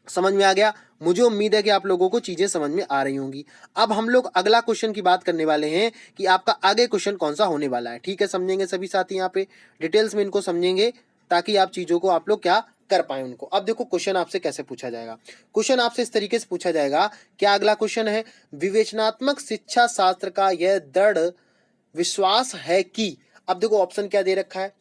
समझ में आ गया। मुझे उम्मीद है कि आप लोगों को चीजें समझ में आ रही होंगी। अब हम लोग अगला क्वेश्चन की बात करने वाले हैं कि आपका आगे क्वेश्चन कौन सा होने वाला है। ठीक है, समझेंगे सभी साथी, यहाँ पे डिटेल्स में इनको समझेंगे ताकि आप चीजों को आप लोग क्या कर पाए उनको। अब देखो क्वेश्चन आपसे कैसे पूछा जाएगा। क्वेश्चन आपसे इस तरीके से पूछा जाएगा, क्या अगला क्वेश्चन है, विवेचनात्मक शिक्षा शास्त्र का यह दृढ़ विश्वास है कि, अब देखो ऑप्शन क्या दे रखा है,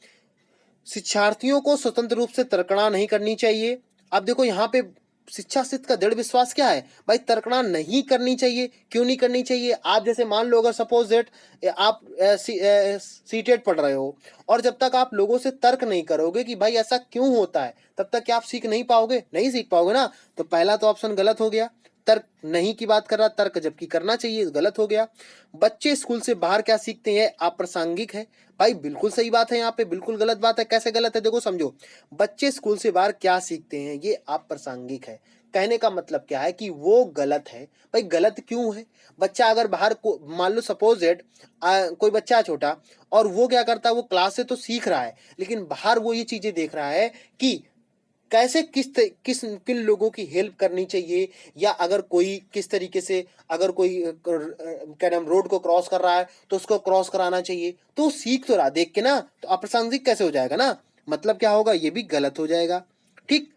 शिक्षार्थियों को स्वतंत्र रूप से तर्कना नहीं करनी चाहिए। अब देखो यहाँ पे शिक्षा शिस्त का दृढ़ विश्वास क्या है भाई, तर्कना नहीं करनी चाहिए। क्यों नहीं करनी चाहिए, आप जैसे मान लो अगर सपोज दैट आप सीटेट पढ़ रहे हो और जब तक आप लोगों से तर्क नहीं करोगे कि भाई ऐसा क्यों होता है, तब तक क्या आप सीख नहीं पाओगे, नहीं सीख पाओगे ना। तो पहला तो ऑप्शन गलत हो गया, तर्क नहीं की बात कर रहा, तर्क जबकि करना चाहिए, गलत हो गया। बच्चे स्कूल से बाहर क्या सीखते हैं, अप्रासंगिक है। भाई बिल्कुल सही बात है, यहाँ पे बिल्कुल गलत बात है। कैसे गलत है, देखो समझो, बच्चे स्कूल से बाहर क्या सीखते हैं, ये अप्रासंगिक है। कहने का मतलब क्या है कि वो गलत है। भाई गलत क्यों है, बच्चा अगर बाहर को मान लो सपोज दैट कोई बच्चा है छोटा और वो क्या करता है, वो क्लास से तो सीख रहा है लेकिन बाहर वो ये चीजें देख रहा है कि कैसे किन लोगों की हेल्प करनी चाहिए, या अगर कोई किस तरीके से अगर कोई क्या नाम रोड को क्रॉस कर रहा है तो उसको क्रॉस कराना चाहिए, तो सीख तो रहा देख के ना, तो अप्रासंगिक कैसे हो जाएगा ना, मतलब क्या होगा, ये भी गलत हो जाएगा। ठीक।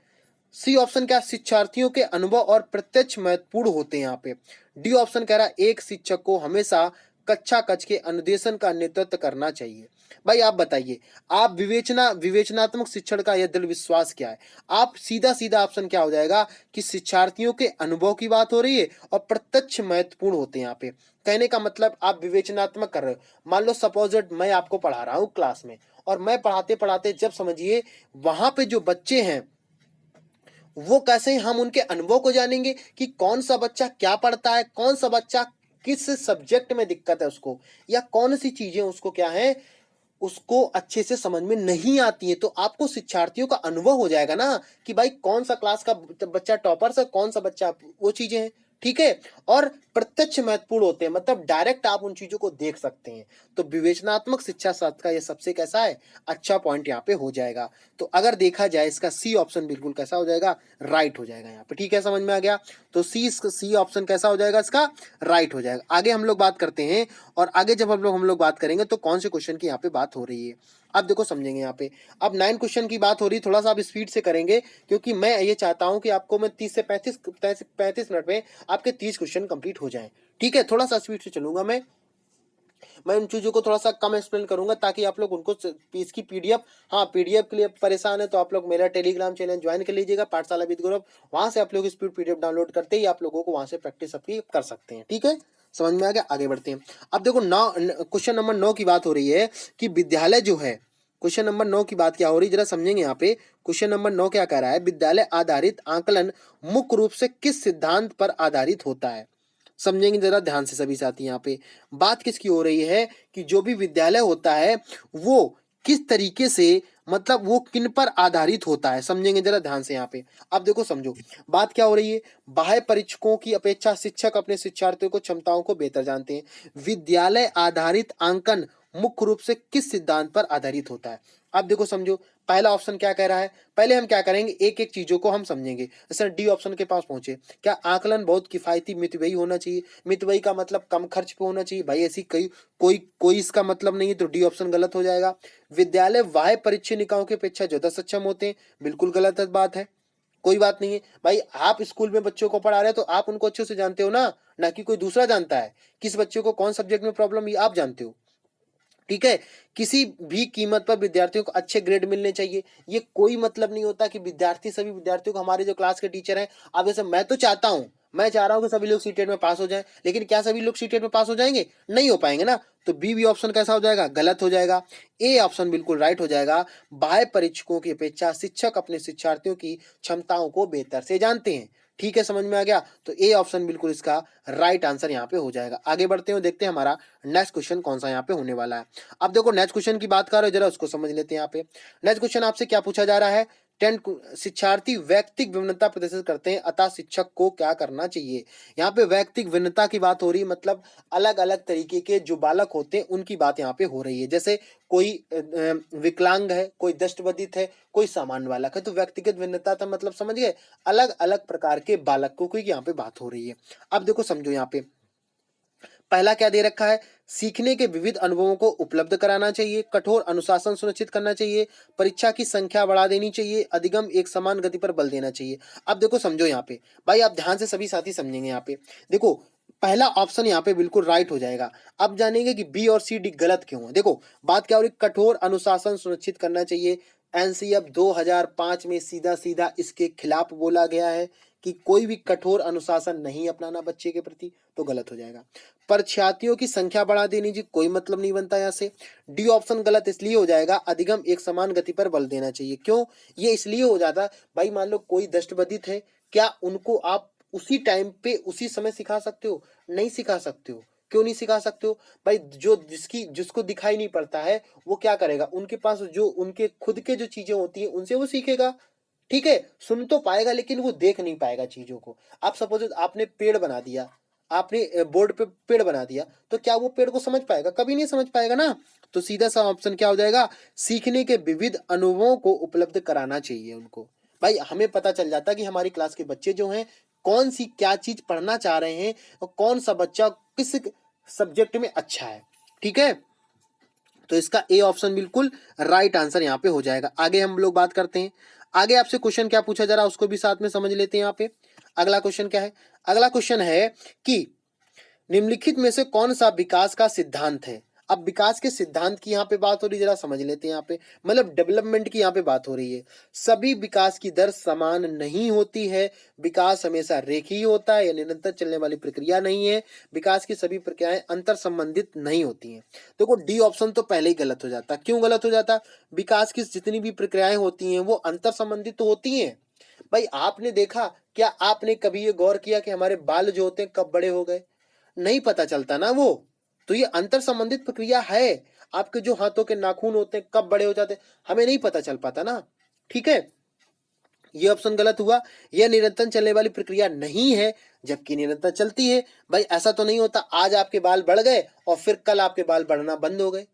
सी ऑप्शन क्या, शिक्षार्थियों के अनुभव और प्रत्यक्ष महत्वपूर्ण होते हैं यहाँ पे। डी ऑप्शन कह रहा है एक शिक्षक को हमेशा कक्षा कक्ष के अनुदेशन का नेतृत्व करना चाहिए। भाई आप बताइए, आप विवेचनात्मक शिक्षण का यह दृढ़ विश्वास क्या है। आप सीधा सीधा ऑप्शन क्या हो जाएगा कि शिक्षार्थियों के अनुभव की बात हो रही है और प्रत्यक्ष महत्वपूर्ण होते हैं यहाँ पे। कहने का मतलब आप विवेचनात्मक कर रहे हो। मान लो सपोज मैं आपको पढ़ा रहा हूँ क्लास में, और मैं पढ़ाते पढ़ाते जब समझिए वहां पे जो बच्चे हैं वो कैसे हम उनके अनुभव को जानेंगे कि कौन सा बच्चा क्या पढ़ता है, कौन सा बच्चा किस सब्जेक्ट में दिक्कत है उसको, या कौन सी चीजें उसको क्या है उसको अच्छे से समझ में नहीं आती है। तो आपको शिक्षार्थियों का अनुभव हो जाएगा ना कि भाई कौन सा क्लास का बच्चा टॉपर है, कौन सा बच्चा, वो चीजें हैं। ठीक है। और प्रत्यक्ष महत्वपूर्ण होते हैं, मतलब डायरेक्ट आप उन चीजों को देख सकते हैं। तो विवेचनात्मक शिक्षा शास्त्र का यह सबसे कैसा है, अच्छा पॉइंट यहाँ पे हो जाएगा। तो अगर देखा जाए इसका सी ऑप्शन बिल्कुल कैसा हो जाएगा, राइट हो जाएगा यहाँ पे। ठीक है, समझ में आ गया। तो सी ऑप्शन कैसा हो जाएगा, इसका राइट हो जाएगा। आगे हम लोग बात करते हैं, और आगे जब हम लोग बात करेंगे तो कौन से क्वेश्चन की यहाँ पे बात हो रही है, अब देखो समझेंगे यहाँ पे। अब 9 क्वेश्चन की बात हो रही है, थोड़ा सा आप स्पीड से करेंगे क्योंकि मैं ये चाहता हूं कि आपको मैं 30 से 35 मिनट में आपके 30 क्वेश्चन कंप्लीट हो जाएं। ठीक है, थोड़ा सा स्पीड से चलूंगा मैं उन चीजों को थोड़ा सा कम एक्सप्लेन करूंगा ताकि आप लोग उनको इसकी पीडीएफ, हाँ पीडीएफ के लिए परेशान है तो आप लोग मेरा टेलीग्राम चैनल ज्वाइन कर लीजिएगा, पाठशाला विद गौरव। वहां से आप लोग स्पीड पीडीएफ डाउनलोड करते ही आप लोगों को वहां से प्रैक्टिस अपनी कर सकते हैं। ठीक है, समझ में आ गया। आगे बढ़ते हैं। अब देखो क्वेश्चन नंबर 9 की बात हो रही है कि विद्यालय जो है, क्वेश्चन नंबर 9 की बात क्या हो रही है जरा समझेंगे यहाँ पे। क्वेश्चन नंबर 9 क्या कह रहा है, विद्यालय आधारित आकलन मुख्य रूप से किस सिद्धांत पर आधारित होता है। समझेंगे जरा ध्यान से सभी साथी। यहाँ पे बात किसकी हो रही है कि जो भी विद्यालय होता है वो किस तरीके से, मतलब वो किन पर आधारित होता है, समझेंगे जरा ध्यान से यहाँ पे। अब देखो समझो बात क्या हो रही है, बाह्य परीक्षकों की अपेक्षा शिक्षक अपने शिक्षार्थियों को क्षमताओं को बेहतर जानते हैं। विद्यालय आधारित आंकन मुख्य रूप से किस सिद्धांत पर आधारित होता है। अब देखो समझो पहला ऑप्शन क्या कह रहा है, पहले हम क्या करेंगे एक एक चीजों को हम समझेंगे। जैसे डी ऑप्शन के पास पहुंचे, क्या आकलन बहुत किफायती मितव्ययी होना चाहिए। मितव्ययी का मतलब कम खर्च पे होना चाहिए। भाई ऐसी कई कोई कोई इसका मतलब नहीं है, तो डी ऑप्शन गलत हो जाएगा। विद्यालय बाह्य परीक्षा निकायों की अपेक्षा ज्यादा सक्षम होते हैं, बिल्कुल गलत बात है। कोई बात नहीं है भाई, आप स्कूल में बच्चों को पढ़ा रहे हैं तो आप उनको अच्छे से जानते हो ना कि कोई दूसरा जानता है। किस बच्चे को कौन सब्जेक्ट में प्रॉब्लम है आप जानते हो। ठीक है, किसी भी कीमत पर विद्यार्थियों को अच्छे ग्रेड मिलने चाहिए। ये कोई मतलब नहीं होता कि विद्यार्थी, सभी विद्यार्थियों को, हमारे जो क्लास के टीचर हैं, अब जैसे मैं तो चाहता हूं, मैं चाह रहा हूं कि सभी लोग सीटेट में पास हो जाएं, लेकिन क्या सभी लोग सीटेट में पास हो जाएंगे, नहीं हो पाएंगे ना। तो बी ऑप्शन कैसा हो जाएगा, गलत हो जाएगा। ए ऑप्शन बिल्कुल राइट हो जाएगा। बाह्य परीक्षकों की अपेक्षा शिक्षक अपने शिक्षार्थियों की क्षमताओं को बेहतर से जानते हैं। ठीक है, समझ में आ गया। तो ए ऑप्शन बिल्कुल इसका राइट आंसर यहाँ पे हो जाएगा। आगे बढ़ते हैं, देखते हैं हमारा नेक्स्ट क्वेश्चन कौन सा यहाँ पे होने वाला है। अब देखो नेक्स्ट क्वेश्चन की बात कर रहे हो, जरा उसको समझ लेते हैं। यहाँ पे नेक्स्ट क्वेश्चन आपसे क्या पूछा जा रहा है, 10 शिक्षार्थी वैयक्तिक भिन्नता प्रदर्शित करते हैं, अतः शिक्षक को क्या करना चाहिए। यहाँ पे वैयक्तिक भिन्नता की बात हो रही है, मतलब अलग अलग तरीके के जो बालक होते हैं उनकी बात यहाँ पे हो रही है। जैसे कोई विकलांग है, कोई दृष्टिबाधित है, कोई सामान्य बालक है, तो व्यक्तिगत भिन्नता था मतलब समझ गए, अलग अलग प्रकार के बालकों की यहाँ पे बात हो रही है। अब देखो समझो यहाँ पे पहला क्या दे रखा है, सीखने के विविध अनुभवों को उपलब्ध कराना चाहिए, कठोर अनुशासन सुनिश्चित करना चाहिए, परीक्षा की संख्या बढ़ा देनी चाहिए, अधिगम एक समान गति पर बल देना चाहिए। अब देखो समझो यहाँ पे, भाई आप ध्यान से सभी साथी समझेंगे यहाँ पे। देखो पहला ऑप्शन यहाँ पे बिल्कुल राइट हो जाएगा। अब जानेंगे कि बी और सी डी गलत क्यों है। देखो बात क्या हो रही, कठोर अनुशासन सुनिश्चित करना चाहिए। एनसीएफ 2005 में सीधा सीधा इसके खिलाफ बोला गया है कि कोई भी कठोर अनुशासन नहीं अपनाना बच्चे के प्रति, तो गलत हो जाएगा। परीक्षार्थियों की संख्या बढ़ा देनी जी, कोई मतलब नहीं बनता यहाँ से। डी ऑप्शन गलत इसलिए हो जाएगा, अधिगम एक समान गति पर बल देना चाहिए। क्यों, ये इसलिए हो जाता, भाई मान लो कोई दष्टबधित है, क्या उनको आप उसी टाइम पे उसी समय सिखा सकते हो? नहीं सिखा सकते हो। क्यों नहीं सिखा सकते हो? भाई जो जिसको दिखाई नहीं पड़ता है वो क्या करेगा, उनके पास जो उनके खुद के जो चीजें होती है उनसे वो सीखेगा। ठीक है, सुन तो पाएगा लेकिन वो देख नहीं पाएगा चीजों को। आप सपोज आपने पेड़ बना दिया, आपने बोर्ड पे पेड़ बना दिया, तो क्या वो पेड़ को समझ पाएगा? कभी नहीं समझ पाएगा ना। तो सीधा सा ऑप्शन क्या हो जाएगा, सीखने के विविध अनुभवों को उपलब्ध कराना चाहिए उनको। भाई हमें पता चल जाता कि हमारी क्लास के बच्चे जो हैं कौन सी क्या चीज पढ़ना चाह रहे हैं और कौन सा बच्चा किस सब्जेक्ट में अच्छा है। ठीक है, तो इसका ए ऑप्शन बिल्कुल राइट आंसर यहाँ पे हो जाएगा। आगे हम लोग बात करते हैं। आगे आपसे क्वेश्चन क्या पूछा, जरा उसको भी साथ में समझ लेते हैं यहाँ पे। अगला क्वेश्चन क्या है? अगला क्वेश्चन है कि निम्नलिखित में से कौन सा विकास का सिद्धांत है? अब विकास के सिद्धांत की यहाँ पे बात हो रही है, जरा समझ लेते हैं यहाँ पे। मतलब डेवलपमेंट की यहाँ पे बात हो रही है। सभी विकास की दर समान नहीं होती है, विकास हमेशा रेखीय होता है या निरंतर चलने वाली प्रक्रिया नहीं है, विकास की सभी प्रक्रियाएं अंतर संबंधित नहीं होती हैं। देखो डी ऑप्शन तो पहले ही गलत हो जाता। क्यों गलत हो जाता? विकास की जितनी भी प्रक्रियाएं होती हैं वो अंतर संबंधित तो होती हैं। भाई आपने देखा, क्या आपने कभी ये गौर किया कि हमारे बाल जो होते हैं कब बड़े हो गए? नहीं पता चलता ना वो। तो ये अंतर संबंधित प्रक्रिया है। आपके जो हाथों के नाखून होते हैं कब बड़े हो जाते हैं, हमें नहीं पता चल पाता ना। ठीक है, ये ऑप्शन गलत हुआ। यह निरंतर चलने वाली प्रक्रिया नहीं है, जबकि निरंतर चलती है। भाई ऐसा तो नहीं होता आज आपके बाल बढ़ गए और फिर कल आपके बाल बढ़ना बंद हो गए।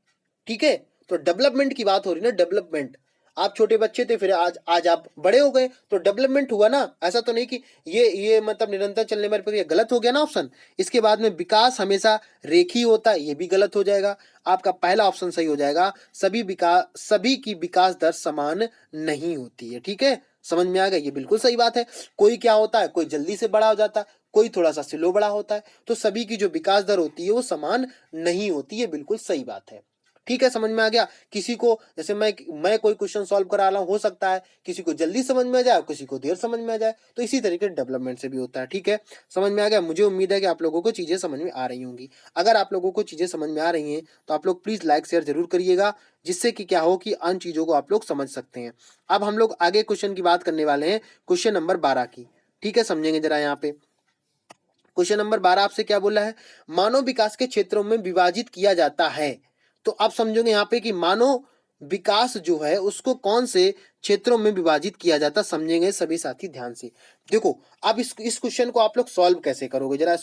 ठीक है, तो डेवलपमेंट की बात हो रही ना, डेवलपमेंट। आप छोटे बच्चे थे फिर आज आप बड़े हो गए, तो डेवलपमेंट हुआ ना। ऐसा तो नहीं कि ये मतलब निरंतर चलने वाली प्रक्रिया, गलत हो गया ना ऑप्शन। इसके बाद में विकास हमेशा रेखीय होता है, ये भी गलत हो जाएगा। आपका पहला ऑप्शन सही हो जाएगा, सभी की विकास दर समान नहीं होती है। ठीक है, समझ में आ गया, ये बिल्कुल सही बात है। कोई क्या होता है, कोई जल्दी से बड़ा हो जाता है, कोई थोड़ा सा स्लो बड़ा होता है, तो सभी की जो विकास दर होती है वो समान नहीं होती है, बिल्कुल सही बात है। ठीक है, समझ में आ गया। किसी को जैसे मैं कोई क्वेश्चन सॉल्व करा रहा हूं, हो सकता है किसी को जल्दी समझ में आ जाए, किसी को देर समझ में आ जाए, तो इसी तरीके डेवलपमेंट से भी होता है। ठीक है, समझ में आ गया। मुझे उम्मीद है कि आप लोगों को चीजें समझ में आ रही होंगी। अगर आप लोगों को चीजें समझ में आ रही हैं तो आप लोग प्लीज लाइक शेयर जरूर करिएगा, जिससे कि क्या हो कि अन्य चीजों को आप लोग समझ सकते हैं। अब हम लोग आगे क्वेश्चन की बात करने वाले हैं, क्वेश्चन नंबर 12 की। ठीक है, समझेंगे जरा यहाँ पे। क्वेश्चन नंबर 12 आपसे क्या बोला है, मानव विकास के क्षेत्रों में विभाजित किया जाता है। तो आप समझोगे यहाँ पे कि मानव विकास जो है उसको कौन से क्षेत्रों में विभाजित किया जाता, समझेंगे सभी साथी ध्यान से। देखो अब इस क्वेश्चन को आप लोग सॉल्व कैसे करोगे, जरा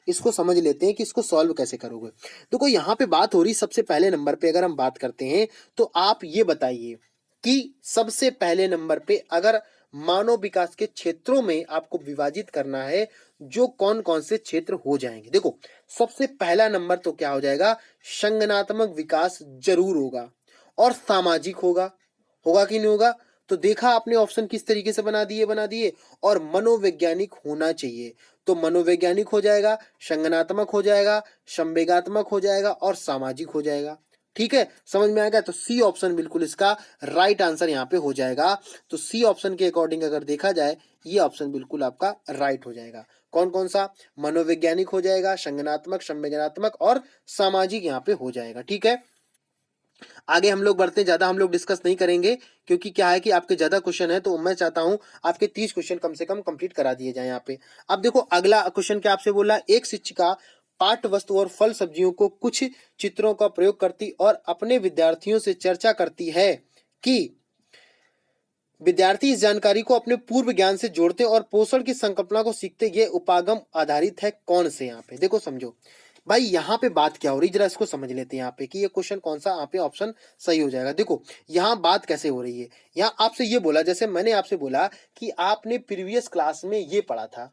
इसको समझ लेते हैं कि इसको सॉल्व कैसे करोगे। देखो यहाँ पे बात हो रही, सबसे पहले नंबर पे अगर हम बात करते हैं तो आप ये बताइए कि सबसे पहले नंबर पे अगर मानव विकास के क्षेत्रों में आपको विभाजित करना है, जो कौन कौन से क्षेत्र हो जाएंगे। देखो सबसे पहला नंबर तो क्या हो जाएगा, संगठनात्मक विकास जरूर होगा और सामाजिक होगा। होगा कि नहीं होगा? तो देखा आपने ऑप्शन किस तरीके से बना दिए। और मनोवैज्ञानिक होना चाहिए, तो मनोवैज्ञानिक हो जाएगा, संगठनात्मक हो जाएगा, संवेगात्मक हो जाएगा और सामाजिक हो जाएगा। ठीक है, समझ में आ गया। तो सी ऑप्शन बिल्कुल इसका राइट आंसर यहाँ पे हो जाएगा। तो सी ऑप्शन के अकॉर्डिंग अगर देखा जाए, ये ऑप्शन बिल्कुल आपका राइट हो जाएगा। कौन कौन सा? मनोवैज्ञानिक हो जाएगा, संगठनात्मक, संवेदनात्मक और सामाजिक यहाँ पे हो जाएगा। ठीक है, आगे हम लोग बढ़ते, ज्यादा हम लोग डिस्कस नहीं करेंगे, क्योंकि क्या है कि आपके ज्यादा क्वेश्चन है, तो मैं चाहता हूं आपके 30 क्वेश्चन कम से कम कंप्लीट करा दिए जाए यहाँ पे। अब देखो अगला क्वेश्चन क्या आपसे बोला, एक शिक्षिका पाठ्य वस्तु और फल सब्जियों को कुछ चित्रों का प्रयोग करती और अपने विद्यार्थियों से चर्चा करती है कि विद्यार्थी इस जानकारी को अपने पूर्व ज्ञान से जोड़ते और पोषण की संकल्पना को सीखते। ये उपागम आधारित है कौन से? यहाँ पे देखो समझो भाई, यहाँ पे बात क्या हो रही, जरा इसको समझ लेते हैं यहाँ पे कि ये क्वेश्चन कौन सा यहाँ पे ऑप्शन सही हो जाएगा। देखो यहाँ बात कैसे हो रही है, यहाँ आपसे ये बोला, जैसे मैंने आपसे बोला कि आपने प्रीवियस क्लास में ये पढ़ा था,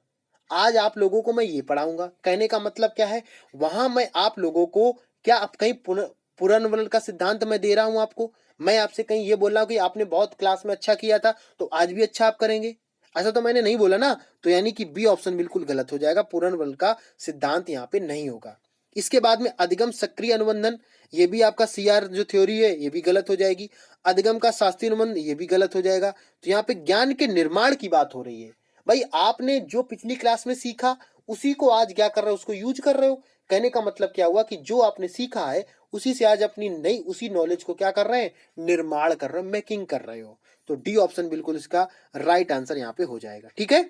आज आप लोगों को मैं ये पढ़ाऊंगा। कहने का मतलब क्या है, वहां मैं आप लोगों को क्या आप कहीं पुनर्वलन का सिद्धांत मैं दे रहा हूं आपको, मैं आपसे कहीं ये बोल रहा हूं कि आपने बहुत क्लास में अच्छा किया था तो आज भी अच्छा आप करेंगे, ऐसा तो मैंने नहीं बोला ना। तो यानी कि बी ऑप्शन बिल्कुल गलत हो जाएगा, पुनर्वलन का सिद्धांत यहाँ पे नहीं होगा। इसके बाद में अधिगम सक्रिय अनुबंधन, ये भी आपका सीआर जो थ्योरी है ये भी गलत हो जाएगी। अधिगम का शास्त्रीय अनुबंध ये भी गलत हो जाएगा। तो यहाँ पे ज्ञान के निर्माण की बात हो रही है। भाई आपने जो पिछली क्लास में सीखा उसी को आज क्या कर रहे हो, उसको यूज कर रहे हो। कहने का मतलब क्या हुआ कि जो आपने सीखा है उसी से आज अपनी नई उसी नॉलेज को क्या कर रहे हैं, निर्माण कर रहे हो, मेकिंग कर रहे हो। तो डी ऑप्शन बिल्कुल इसका राइट आंसर यहाँ पे हो जाएगा। ठीक है,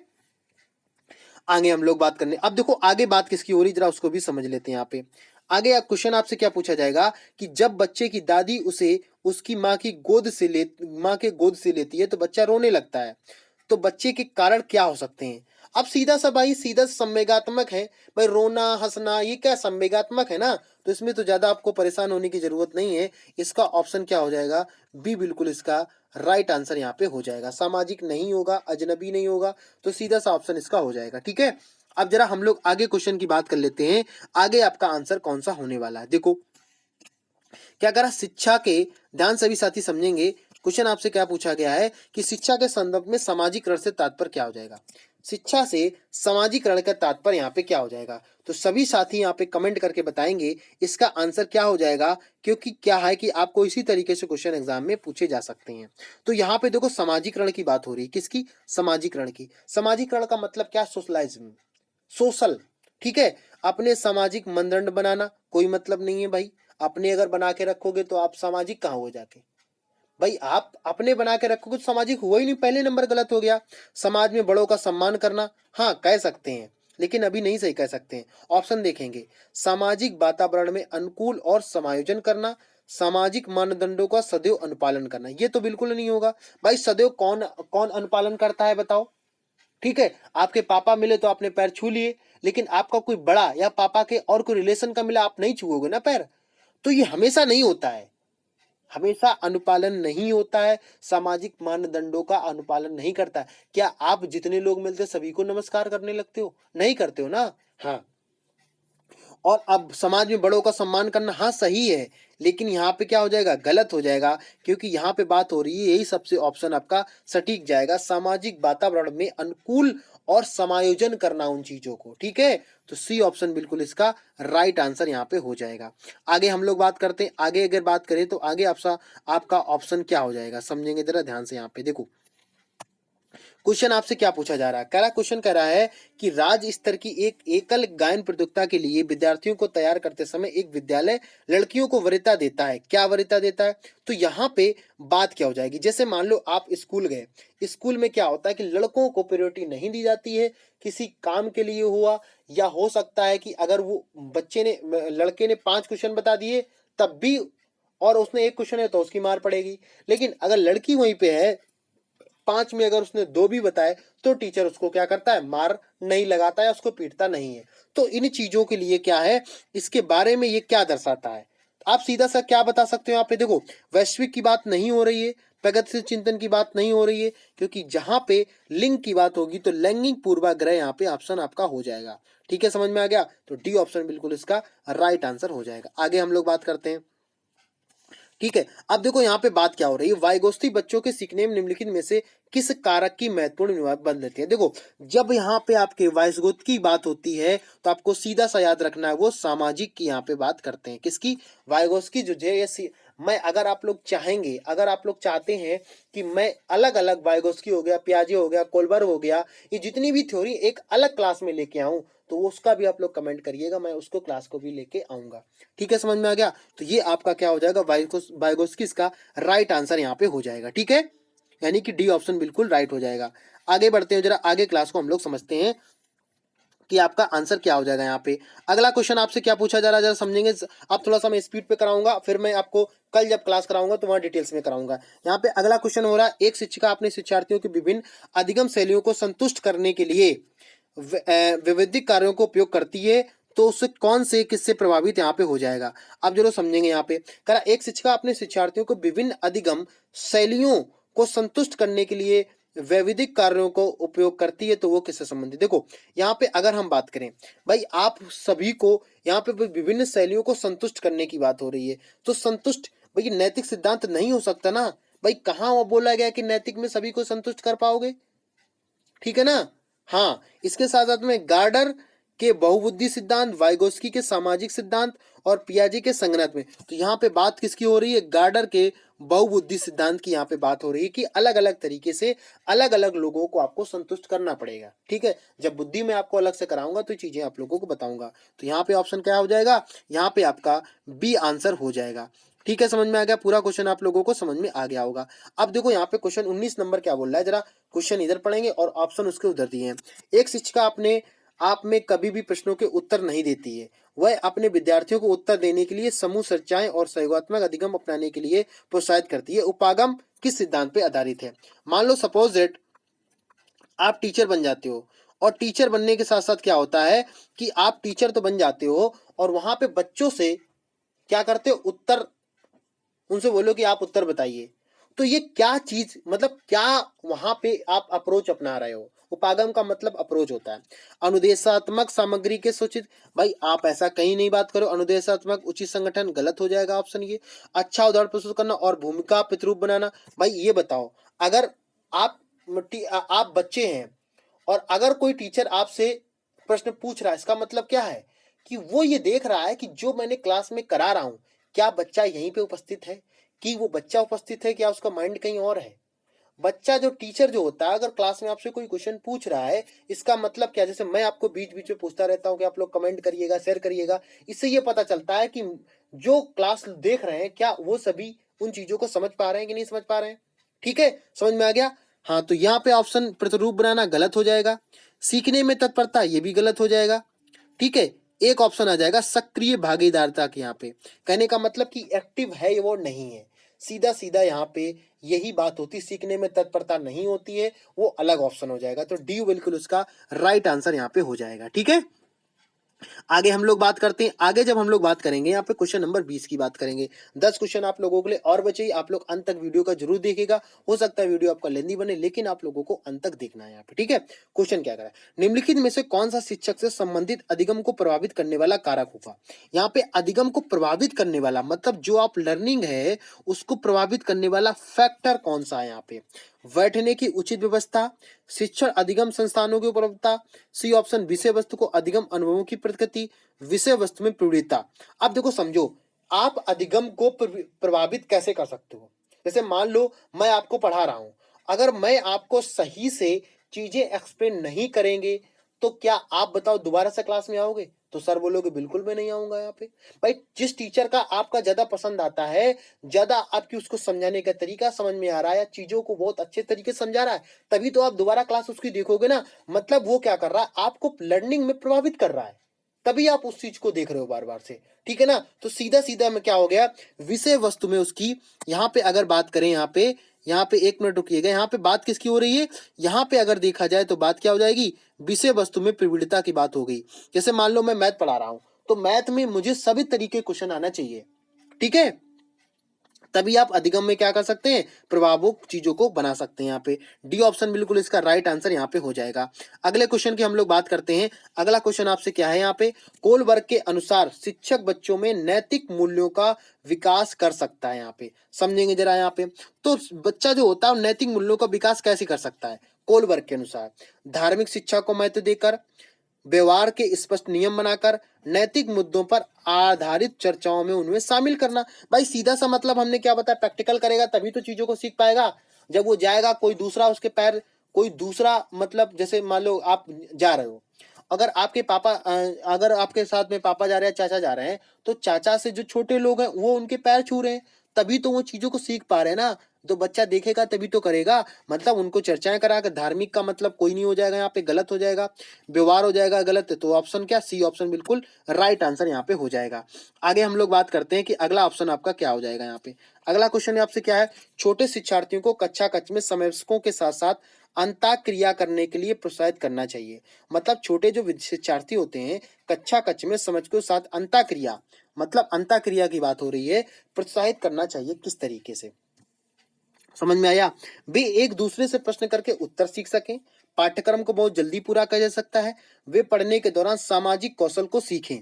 आगे हम लोग बात करने, अब देखो आगे बात किसकी हो रही जरा उसको भी समझ लेते हैं। यहाँ पे आगे क्वेश्चन आपसे क्या पूछा जाएगा कि जब बच्चे की दादी उसे उसकी माँ के गोद से लेती है तो बच्चा रोने लगता है, तो बच्चे के कारण क्या हो सकते हैं। अब सीधा सा भाई, सीधा संवेगात्मक है भाई, रोना हंसना ये क्या संवेगात्मक है ना, तो इसमें तो ज्यादा आपको परेशान होने की जरूरत नहीं है। इसका ऑप्शन क्या हो जाएगा, बी बिल्कुल इसका राइट आंसर यहाँ पे हो जाएगा। सामाजिक नहीं होगा, अजनबी नहीं होगा, तो सीधा सा ऑप्शन इसका हो जाएगा। ठीक है, अब जरा हम लोग आगे क्वेश्चन की बात कर लेते हैं। आगे आपका आंसर कौन सा होने वाला है, देखो क्या करा शिक्षा के, ध्यान सभी साथी समझेंगे। क्वेश्चन आपसे क्या पूछा गया है कि शिक्षा के संदर्भ में सामाजिकरण से तात्पर्य क्या हो जाएगा। शिक्षा से सामाजिकरण का तात्पर्य यहाँ पे क्या हो जाएगा, तो सभी साथी यहाँ पे कमेंट करके बताएंगे इसका आंसर क्या हो जाएगा। क्योंकि क्या है कि आपको इसी तरीके से क्वेश्चन एग्जाम में पूछे जा सकते हैं। तो यहाँ पे देखो सामाजिकरण की बात हो रही है, किसकी, समाजीकरण की। समाजीकरण का मतलब क्या, सोशलाइज्म, सोशल। ठीक है, अपने सामाजिक मानदंड बनाना कोई मतलब नहीं है भाई, अपने अगर बना के रखोगे तो आप सामाजिक कहाँ हो जाके, भाई आप अपने बना के रखोगे तो सामाजिक हुआ ही नहीं, पहले नंबर गलत हो गया। समाज में बड़ों का सम्मान करना, हाँ कह सकते हैं लेकिन अभी नहीं सही कह सकते हैं। ऑप्शन देखेंगे, सामाजिक वातावरण में अनुकूल और समायोजन करना, सामाजिक मानदंडों का सदैव अनुपालन करना, ये तो बिल्कुल नहीं होगा भाई। सदैव कौन कौन अनुपालन करता है बताओ। ठीक है, आपके पापा मिले तो आपने पैर छू लिए, लेकिन आपका कोई बड़ा या पापा के और कोई रिलेशन का मिला आप नहीं छुओगे ना पैर। तो ये हमेशा नहीं होता है, हमेशा अनुपालन नहीं होता है, सामाजिक मानदंडों का अनुपालन नहीं करता है। क्या आप जितने लोग मिलते सभी को नमस्कार करने लगते हो, नहीं करते हो ना। हाँ, और अब समाज में बड़ों का सम्मान करना, हाँ सही है, लेकिन यहाँ पे क्या हो जाएगा, गलत हो जाएगा। क्योंकि यहाँ पे बात हो रही है, यही सबसे ऑप्शन आपका सटीक जाएगा, सामाजिक वातावरण में अनुकूल और समायोजन करना उन चीजों को। ठीक है, तो सी ऑप्शन बिल्कुल इसका राइट आंसर यहाँ पे हो जाएगा। आगे हम लोग बात करते हैं, आगे अगर बात करें तो आगे आपका ऑप्शन क्या हो जाएगा, समझेंगे जरा ध्यान से। यहाँ पे देखो क्वेश्चन आपसे क्या पूछा जा रहा है, कह रहा क्वेश्चन कह रहा है कि राज्य स्तर की एक एकल गायन प्रतियोगिता के लिए विद्यार्थियों को तैयार करते समय एक विद्यालय लड़कियों को वरीयता देता है, क्या वरीयता देता है। तो यहाँ पे बात क्या हो जाएगी, जैसे मान लो आप स्कूल गए, स्कूल में क्या होता है कि लड़कों को प्रायोरिटी नहीं दी जाती है, किसी काम के लिए हुआ, या हो सकता है कि अगर वो लड़के ने 5 क्वेश्चन बता दिए तब भी, और उसने 1 क्वेश्चन है तो उसकी मार पड़ेगी। लेकिन अगर लड़की वहीं पे है 5 में अगर उसने 2 भी बताए तो टीचर उसको क्या करता है, मार नहीं लगाता है, उसको पीटता नहीं है। तो इन चीजों के लिए क्या है, इसके बारे में ये क्या दर्शाता है, आप सीधा सा क्या बता सकते हो। यहाँ पे देखो वैश्विक की बात नहीं हो रही है, प्रगतिशील चिंतन की बात नहीं हो रही है, क्योंकि जहां पे लिंग की बात होगी तो लैंगिक पूर्वाग्रह यहाँ पे ऑप्शन आपका हो जाएगा। ठीक है, समझ में आ गया, तो डी ऑप्शन बिल्कुल इसका राइट आंसर हो जाएगा। आगे हम लोग बात करते हैं। ठीक है, अब देखो यहाँ पे बात क्या हो रही है, वाइगोस्टी बच्चों के सीखने में निम्नलिखित में से किस कारक की महत्वपूर्ण भूमिका बन लेती है। देखो जब यहाँ पे आपके वाइगोस्टी की बात होती है तो आपको सीधा सा याद रखना है, वो सामाजिक की यहाँ पे बात करते हैं, किसकी, वाइगोस्की जो है ये मैं अगर आप लोग चाहेंगे, अगर आप लोग चाहते हैं कि मैं अलग अलग वाइगोस्की हो गया, पियाजे हो गया, कोलबर हो गया, ये जितनी भी थ्योरी एक अलग क्लास में लेके आऊं तो उसका भी आप लोग कमेंट करिएगा, मैं उसको क्लास को भी लेके आऊंगा। ठीक है, समझ में आ गया, तो ये आपका क्या हो जाएगा, वाइगोस्की का राइट आंसर यहाँ पे हो जाएगा। ठीक है, यानी कि डी ऑप्शन बिल्कुल राइट हो जाएगा। आगे बढ़ते हैं, जरा आगे क्लास को हम लोग समझते हैं कि आपका आंसर क्या हो जाएगा। यहाँ पे अगला क्वेश्चन आपसे क्या पूछा जा रहा है जरा समझेंगे। आप थोड़ा सा मैं स्पीड पे कराऊंगा, फिर मैं आपको कल जब क्लास कराऊंगा तो वहां डिटेल्स में कराऊंगा। यहाँ पे अगला क्वेश्चन हो रहा है, एक शिक्षिका अपने शिक्षार्थियों की विभिन्न अधिगम शैलियों को संतुष्ट करने के लिए विविधिक कार्यों को उपयोग करती है, तो उससे कौन से किससे प्रभावित यहाँ पे हो जाएगा। अब जरूर समझेंगे। यहाँ पे करा एक शिक्षिका अपने शिक्षार्थियों को विभिन्न अधिगम शैलियों को संतुष्ट करने के लिए वैविधिक कार्यों को उपयोग करती है तो वो किससे संबंधित। देखो यहाँ पे अगर हम बात करें भाई, आप सभी को यहाँ पे विभिन्न शैलियों को संतुष्ट करने की बात हो रही है, तो संतुष्ट भाई नैतिक सिद्धांत नहीं हो सकता ना भाई। कहाँ वो बोला गया कि नैतिक में सभी को संतुष्ट कर पाओगे, ठीक है ना। हाँ, इसके साथ साथ में गार्डर के बहुबुद्धि सिद्धांत, वाइगोस्की के सामाजिक सिद्धांत और पियाजे के संगणक में, तो यहाँ पे बात किसकी हो रही है, गार्डर के बहुबुद्धि सिद्धांत की यहाँ पे बात हो रही है कि अलग अलग तरीके से अलग अलग लोगों को आपको संतुष्ट करना पड़ेगा, ठीक है। जब बुद्धि में आपको अलग से कराऊंगा तो चीजें आप लोगों को बताऊंगा। तो यहाँ पे ऑप्शन क्या हो जाएगा, यहाँ पे आपका बी आंसर हो जाएगा, ठीक है। समझ में आ गया, पूरा क्वेश्चन आप लोगों को समझ में आ गया होगा। अब देखो यहाँ पे क्वेश्चन 19 नंबर क्या बोल रहा है, जरा क्वेश्चन इधर पढ़ेंगे और ऑप्शन उसके उधर दिए हैं। एक शिक्षिका अपने आप में कभी भी प्रश्नों के उत्तर नहीं देती है, वह अपने विद्यार्थियों को उत्तर देने के लिए समूह चर्चाएं और सहयोगात्मक अधिगम अपनाने के लिए प्रोत्साहित करती है। उपागम किस सिद्धांत पे आधारित है। मान लो सपोज दैट आप टीचर बन जाते हो, और टीचर बनने के साथ साथ क्या होता है कि आप टीचर तो बन जाते हो और वहां पे बच्चों से क्या करते हो, उत्तर, उनसे बोलो कि आप उत्तर बताइए। तो ये क्या चीज, मतलब क्या वहां पे आप अप्रोच अपना रहे हो। उपागम का मतलब अप्रोच होता है। अनुदेशात्मक सामग्री के सूचित, भाई आप ऐसा कहीं नहीं बात करो। अनुदेशात्मक उचित संगठन गलत हो जाएगा ऑप्शन ये। अच्छा उदाहरण प्रस्तुत करना और भूमिका प्रतिरूप बनाना, भाई ये बताओ, अगर आप आप बच्चे हैं और अगर कोई टीचर आपसे प्रश्न पूछ रहा है, इसका मतलब क्या है कि वो ये देख रहा है कि जो मैंने क्लास में करा रहा हूं, क्या बच्चा यहीं पे उपस्थित है, कि वो बच्चा उपस्थित है, क्या उसका माइंड कहीं और है। बच्चा जो टीचर जो होता है, अगर क्लास में आपसे कोई क्वेश्चन पूछ रहा है, इसका मतलब क्या, जैसे मैं आपको बीच बीच में पूछता रहता हूं कि आप लोग कमेंट करिएगा, शेयर करिएगा, इससे ये पता चलता है कि जो क्लास देख रहे हैं क्या वो सभी उन चीजों को समझ पा रहे हैं कि नहीं समझ पा रहे हैं, ठीक है। समझ में आ गया। हाँ, तो यहाँ पे ऑप्शन प्रतिरूप बनाना गलत हो जाएगा। सीखने में तत्परता ये भी गलत हो जाएगा, ठीक है। एक ऑप्शन आ जाएगा सक्रिय भागीदारिता के, यहाँ पे कहने का मतलब कि एक्टिव है वो नहीं है, सीधा सीधा यहाँ पे यही बात होती, सीखने में तत्परता नहीं होती है, वो अलग ऑप्शन हो जाएगा। तो डी बिल्कुल उसका राइट आंसर यहाँ पे हो जाएगा, ठीक है। आगे हम लोग बात करते हैं, आगे जब हम लोग बात करेंगे यहाँ पे क्वेश्चन नंबर 20 की बात करेंगे। 10 क्वेश्चन आप लोगों के लिए और बचे, आप लोग अंत तक वीडियो का जरूर देखिएगा। हो सकता है वीडियो आपका लेंदी बने, लेकिन आप लोगों को अंत तक देखना है यहाँ पे, ठीक है। क्वेश्चन क्या करा है, निम्नलिखित में से कौन सा शिक्षक से संबंधित अधिगम को प्रभावित करने वाला कारक होगा। यहाँ पे अधिगम को प्रभावित करने वाला मतलब जो आप लर्निंग है उसको प्रभावित करने वाला फैक्टर कौन सा है यहाँ पे। बैठने की उचित व्यवस्था, शिक्षण अधिगम संस्थानों की उपलब्धता, सी ऑप्शन विषय वस्तु को अधिगम अनुभवों की प्रकृति, विषय वस्तु में प्रवृत्ता। अब देखो समझो, आप अधिगम को प्रभावित कैसे कर सकते हो। जैसे मान लो मैं आपको पढ़ा रहा हूं, अगर मैं आपको सही से चीजें एक्सप्लेन नहीं करेंगे तो क्या आप बताओ दोबारा से क्लास में आओगे। तो सर बोलोगे बिल्कुल मैं नहीं आऊंगा यहाँ पे। भाई जिस टीचर का आपका ज्यादा पसंद आता है, ज्यादा आपकी उसको समझाने का तरीका समझ में आ रहा है या चीजों को बहुत अच्छे तरीके से समझा रहा है, तभी तो आप दोबारा क्लास उसकी देखोगे ना। मतलब वो क्या कर रहा है, आपको लर्निंग में प्रभावित कर रहा है, तभी आप उस चीज को देख रहे हो बार बार से, ठीक है ना। तो सीधा सीधा में क्या हो गया, विषय वस्तु में उसकी, यहाँ पे अगर बात करें, यहाँ पे एक मिनट रुकिएगा, यहाँ पे बात किसकी हो रही है, यहाँ पे अगर देखा जाए तो बात क्या हो जाएगी, विषय वस्तु में प्रवृत्ता की बात हो गई। जैसे मान लो मैं मैथ पढ़ा रहा हूं, तो मैथ में मुझे सभी तरीके क्वेश्चन आना चाहिए, ठीक है, तभी आप अधिगम में क्या कर सकते हैं, प्रभावक चीजों को बना सकते हैं। यहाँ पे डी ऑप्शन बिल्कुल इसका राइट आंसर यहाँ पे हो जाएगा। अगले क्वेश्चन की हम लोग बात करते हैं। अगला क्वेश्चन आपसे क्या है, यहाँ पे कोलबर्ग के अनुसार शिक्षक बच्चों में नैतिक मूल्यों का विकास कर सकता है। यहाँ पे समझेंगे जरा, यहाँ पे तो बच्चा जो होता है नैतिक मूल्यों का विकास कैसे कर सकता है कोलबर्ग के अनुसार, धार्मिक शिक्षा को महत्व देकर, व्यवहार के स्पष्ट नियम बनाकर, नैतिक मुद्दों पर आधारित चर्चाओं में उनमें शामिल करना। भाई सीधा सा मतलब हमने क्या बताया, प्रैक्टिकल करेगा तभी तो चीजों को सीख पाएगा। जब वो जाएगा कोई दूसरा उसके पैर, कोई दूसरा मतलब जैसे मान लो आप जा रहे हो, अगर आपके पापा अगर आपके साथ में पापा जा रहे हैं, चाचा जा रहे हैं, तो चाचा से जो छोटे लोग हैं वो उनके पैर छू रहे हैं, तभी तो वो चीजों को सीख पा रहे हैं ना। तो बच्चा देखेगा तभी तो करेगा, मतलब उनको चर्चाएं कराकर। धार्मिक का मतलब कोई नहीं हो जाएगा, यहाँ पे गलत हो जाएगा। व्यवहार हो जाएगा गलत, तो ऑप्शन क्या, सी ऑप्शन बिल्कुल राइट आंसर यहाँ पे हो जाएगा। आगे हम लोग बात करते हैं कि अगला ऑप्शन आपका क्या हो जाएगा। यहाँ पे अगला क्वेश्चन आपसे क्या है, छोटे शिक्षार्थियों को कक्षा कक्ष में समवयस्कों के साथ साथ अंतःक्रिया करने के लिए प्रोत्साहित करना चाहिए। मतलब छोटे जो शिक्षार्थी होते हैं कक्षा कक्ष में समझ के साथ अंतःक्रिया, मतलब अंतःक्रिया की बात हो रही है, प्रोत्साहित करना चाहिए किस तरीके से। समझ में आया? वे एक दूसरे से प्रश्न करके उत्तर सीख सकें, पाठ्यक्रम को बहुत जल्दी पूरा किया जा सकता है, वे पढ़ने के दौरान सामाजिक कौशल को सीखें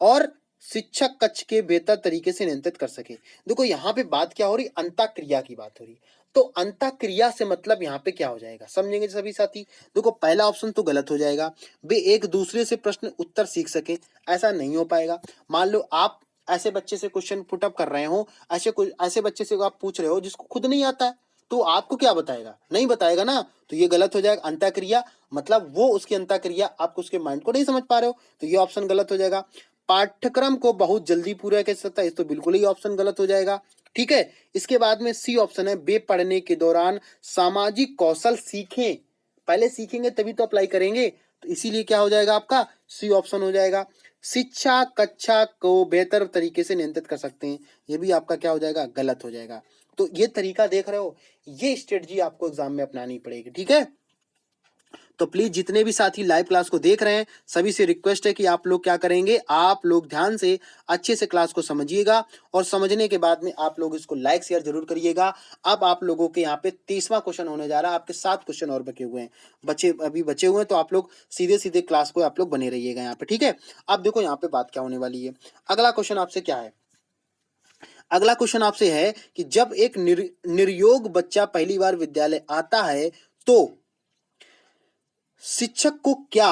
और शिक्षक कक्ष के बेहतर तरीके से नियंत्रित कर सके। देखो यहाँ पे बात क्या हो रही, अंतःक्रिया की बात हो रही। तो अंतःक्रिया से मतलब यहाँ पे क्या हो जाएगा, समझेंगे सभी साथी। देखो पहला ऑप्शन तो गलत हो जाएगा, वे एक दूसरे से प्रश्न उत्तर सीख सके, ऐसा नहीं हो पाएगा। मान लो आप ऐसे बच्चे से क्वेश्चन पुटअप कर रहे हो, ऐसे बच्चे से आप पूछ रहे हो जिसको खुद नहीं आता है, तो आपको क्या बताएगा, नहीं बताएगा ना, तो ये गलत हो जाएगा। अंतःक्रिया मतलब वो उसकी अंतःक्रिया, आप उसके माइंड को नहीं समझ पा रहे हो, तो ये ऑप्शन गलत हो जाएगा। पाठ्यक्रम को बहुत जल्दी पूरा कर सकता है, इस तो बिल्कुल ही ऑप्शन गलत हो जाएगा। ठीक है, इसके बाद में सी ऑप्शन है, वे पढ़ने के दौरान सामाजिक कौशल सीखें। पहले सीखेंगे तभी तो अप्लाई करेंगे, तो इसीलिए क्या हो जाएगा आपका सी ऑप्शन हो जाएगा। शिक्षा कक्षा को बेहतर तरीके से नियंत्रित कर सकते हैं, ये भी आपका क्या हो जाएगा, गलत हो जाएगा। तो ये तरीका देख रहे हो, ये स्ट्रेटजी आपको एग्जाम में अपनानी पड़ेगी। ठीक है, तो प्लीज जितने भी साथी लाइव क्लास को देख रहे हैं सभी से रिक्वेस्ट है कि आप लोग क्या करेंगे, आप लोग ध्यान से अच्छे से क्लास को समझिएगा और समझने के बाद में आप लोग इसको लाइक शेयर जरूर करिएगा। अब आप लोगों के यहाँ पे 30वां क्वेश्चन होने जा रहा है, आपके 7 क्वेश्चन और बचे हुए हैं, अभी बचे हुए हैं, तो आप लोग सीधे सीधे क्लास को आप लोग बने रहिएगा यहाँ पे। ठीक है, अब देखो यहाँ पे बात क्या होने वाली है। अगला क्वेश्चन आपसे क्या है, अगला क्वेश्चन आपसे है कि जब एक निर्योग बच्चा पहली बार विद्यालय आता है तो शिक्षक को क्या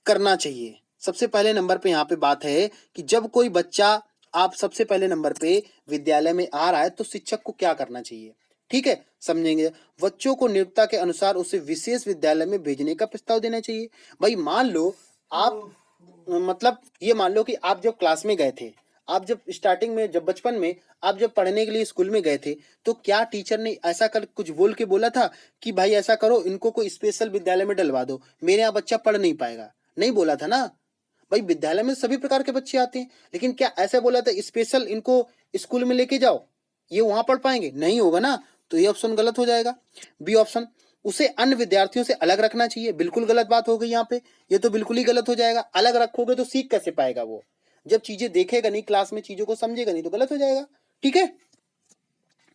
करना चाहिए। सबसे पहले नंबर पे यहाँ पे बात है कि जब कोई बच्चा आप सबसे पहले नंबर पे विद्यालय में आ रहा है तो शिक्षक को क्या करना चाहिए। ठीक है, समझेंगे। बच्चों को नियोक्ता के अनुसार उसे विशेष विद्यालय में भेजने का प्रस्ताव देना चाहिए। भाई मान लो आप मतलब ये मान लो कि आप जब क्लास में गए थे, आप जब स्टार्टिंग में, जब बचपन में आप जब पढ़ने के लिए स्कूल में गए थे, तो क्या टीचर ने ऐसा कर कुछ बोल के बोला था कि भाई ऐसा करो, इनको कोई स्पेशल विद्यालय में डलवा दो, मेरे यहाँ बच्चा पढ़ नहीं पाएगा, नहीं बोला था ना। भाई विद्यालय में सभी प्रकार के बच्चे आते हैं, लेकिन क्या ऐसा बोला था स्पेशल इनको स्कूल में लेके जाओ, ये वहां पढ़ पाएंगे, नहीं होगा ना, तो ये ऑप्शन गलत हो जाएगा। बी ऑप्शन, उसे अन्य विद्यार्थियों से अलग रखना चाहिए, बिल्कुल गलत बात हो गई यहाँ पे, ये तो बिल्कुल ही गलत हो जाएगा। अलग रखोगे तो सीख कैसे पाएगा वो, जब चीजें देखेगा नहीं, क्लास में चीजों को समझेगा नहीं, तो गलत हो जाएगा। ठीक है,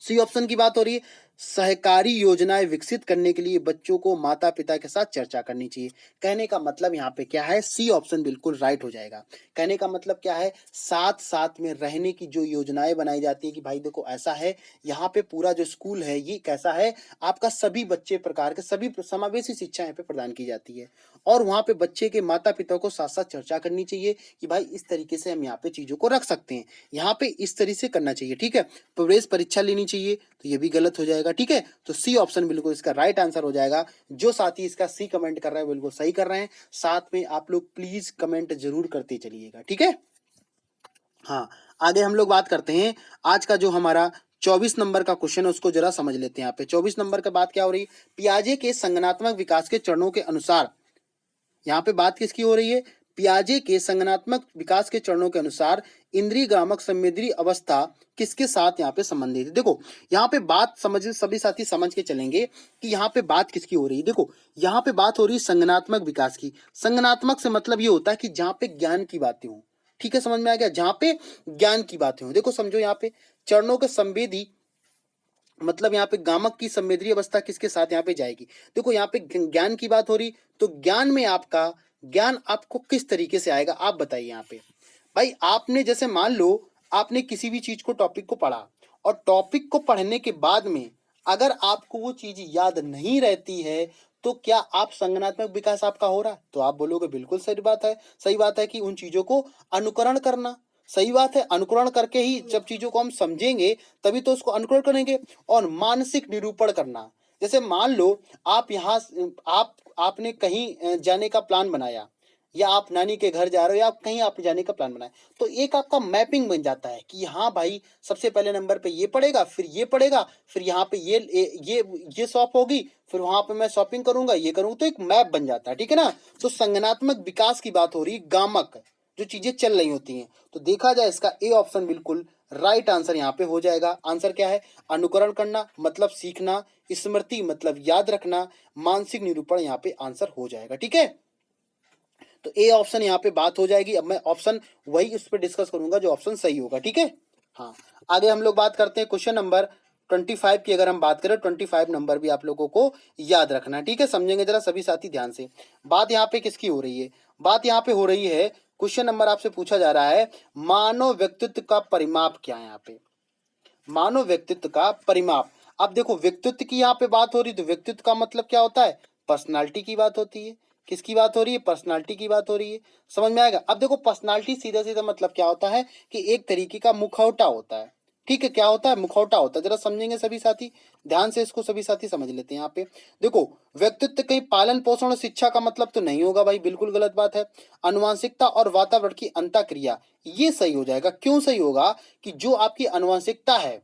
सी ऑप्शन की बात हो रही है, सहकारी योजनाएं विकसित करने के लिए बच्चों को माता पिता के साथ चर्चा करनी चाहिए। कहने का मतलब यहाँ पे क्या है, सी ऑप्शन बिल्कुल राइट हो जाएगा। कहने का मतलब क्या है, साथ साथ में रहने की जो योजनाएं बनाई जाती है कि भाई देखो ऐसा है, यहाँ पे पूरा जो स्कूल है ये कैसा है, आपका सभी बच्चे प्रकार के सभी समावेशी शिक्षा यहाँ पे प्रदान की जाती है, और वहां पे बच्चे के माता पिता को साथ साथ चर्चा करनी चाहिए कि भाई इस तरीके से हम यहाँ पे चीजों को रख सकते हैं, यहाँ पे इस तरीके से करना चाहिए। ठीक है, प्रवेश परीक्षा लेनी चाहिए, तो ये भी गलत हो जाएगा। ठीक है, तो सी ऑप्शन बिल्कुल इसका राइट आंसर हो जाएगा। जो साथी इसका सी कमेंट कर रहे हैं बिल्कुल सही कर रहे हैं, साथ में आप लोग प्लीज कमेंट जरूर करते चलिएगा। ठीक है, हाँ, आगे हम लोग बात करते हैं। आज का जो हमारा 24 नंबर का क्वेश्चन है उसको जरा समझ लेते हैं। यहाँ पे 24 नंबर का बात क्या हो रही है, पियाजे के संगठनात्मक विकास के चरणों के अनुसार, यहाँ पे बात किसकी हो रही है, पियाजे के संगठनात्मक विकास के चरणों के अनुसार इंद्रिय ग्रामक संवेदी अवस्था किसके साथ यहाँ पे संबंधित है। देखो यहाँ पे बात समझ, सभी साथी समझ के चलेंगे कि यहाँ पे बात किसकी हो रही है। देखो यहाँ पे बात हो रही है संगठनात्मक विकास की। संगठनात्मक से मतलब ये होता है कि जहाँ पे ज्ञान की बातें हों। ठीक है, समझ में आ गया, जहाँ पे ज्ञान की बातें हों। देखो समझो यहाँ पे चरणों के संवेदी मतलब यहाँ पे गामक की संवेदी अवस्था किसके साथ यहाँ पे जाएगी। देखो यहाँ पे ज्ञान की बात हो रही, तो ज्ञान में आपका ज्ञान आपको किस तरीके से आएगा आप बताइए। यहाँ पे भाई आपने जैसे मान लो आपने किसी भी चीज को टॉपिक को पढ़ा, और टॉपिक को पढ़ने के बाद में अगर आपको वो चीज याद नहीं रहती है, तो क्या आप संज्ञानात्मक विकास आपका हो रहा है, तो आप बोलोगे बिल्कुल सही बात है। सही बात है कि उन चीजों को अनुकरण करना, सही बात है, अनुकरण करके ही जब चीजों को हम समझेंगे तभी तो उसको अनुकरण करेंगे। और मानसिक निरूपण करना, जैसे मान लो आप यहाँ आपने कहीं जाने का प्लान बनाया, या आप नानी के घर जा रहे हो, या आप कहीं आप जाने का प्लान बनाए, तो एक आपका मैपिंग बन जाता है कि हाँ भाई सबसे पहले नंबर पे ये पड़ेगा, फिर ये पड़ेगा, फिर यहाँ पे ये शॉप होगी, फिर वहां पे मैं शॉपिंग करूंगा, ये करूंगा, तो एक मैप बन जाता है। ठीक है ना, तो संज्ञानात्मक विकास की बात हो रही, गामक जो चीजें चल रही होती हैं, तो देखा जाए इसका ए ऑप्शन बिल्कुल राइट आंसर यहाँ पे हो जाएगा। आंसर क्या है, अनुकरण करना मतलब सीखना, स्मृति मतलब याद रखना, मानसिक निरूपण यहाँ पे आंसर हो जाएगा। ठीक है, तो ए ऑप्शन यहाँ पे बात हो जाएगी। अब मैं ऑप्शन वही उस पर डिस्कस करूंगा जो ऑप्शन सही होगा। ठीक है, हाँ, आगे हम लोग बात करते हैं क्वेश्चन नंबर 25 की अगर हम बात करें, 25 नंबर भी आप लोगों को याद रखना है, ठीक है। समझेंगे जरा सभी साथी ध्यान से। बात यहाँ पे किसकी हो रही है? बात यहाँ पे हो रही है, क्वेश्चन नंबर आपसे पूछा जा रहा है, मानव व्यक्तित्व का परिमाप क्या है? यहाँ पे मानव व्यक्तित्व का परिमाप। अब देखो, व्यक्तित्व की यहाँ पे बात हो रही, तो व्यक्तित्व का मतलब क्या होता है? पर्सनालिटी की बात होती है। किसकी बात हो रही है? पर्सनालिटी की बात हो रही है। समझ में आएगा? अब देखो, पर्सनालिटी सीधा सीधा मतलब क्या होता है कि एक तरीके का मुखौटा होता है, ठीक है। क्या होता है? मुखौटा होता है। जरा समझेंगे सभी साथी, ध्यान से इसको सभी साथी समझ लेते हैं। यहाँ पे देखो, व्यक्तित्व कहीं पालन पोषण और शिक्षा का मतलब तो नहीं होगा भाई, बिल्कुल गलत बात है। अनुवांशिकता और वातावरण की अंतःक्रिया, ये सही हो जाएगा। क्यों सही होगा? कि जो आपकी अनुवांशिकता है,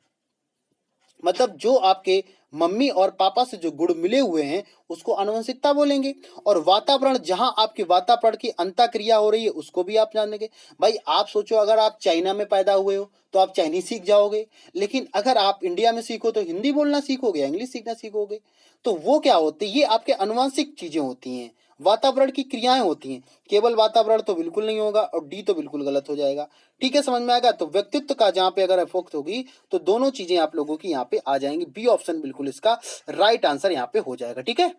मतलब जो आपके मम्मी और पापा से जो गुण मिले हुए हैं, उसको आनुवंशिकता बोलेंगे। और वातावरण, जहां आपके वातावरण की अंतःक्रिया हो रही है, उसको भी आप जानेंगे। भाई आप सोचो, अगर आप चाइना में पैदा हुए हो तो आप चाइनीज सीख जाओगे, लेकिन अगर आप इंडिया में सीखो तो हिंदी बोलना सीखोगे, इंग्लिश सीखना सीखोगे। तो वो क्या होती है? ये आपके अनुवांशिक चीजें होती हैं, वातावरण की क्रियाएं होती हैं। केवल वातावरण तो बिल्कुल नहीं होगा, और डी तो बिल्कुल गलत हो जाएगा, ठीक है। समझ में आएगा? तो व्यक्तित्व का जहां पे अगर फोकस होगी, तो दोनों चीजें आप लोगों की यहाँ पे आ जाएंगी। बी ऑप्शन बिल्कुल इसका राइट आंसर यहाँ पे हो जाएगा, ठीक है।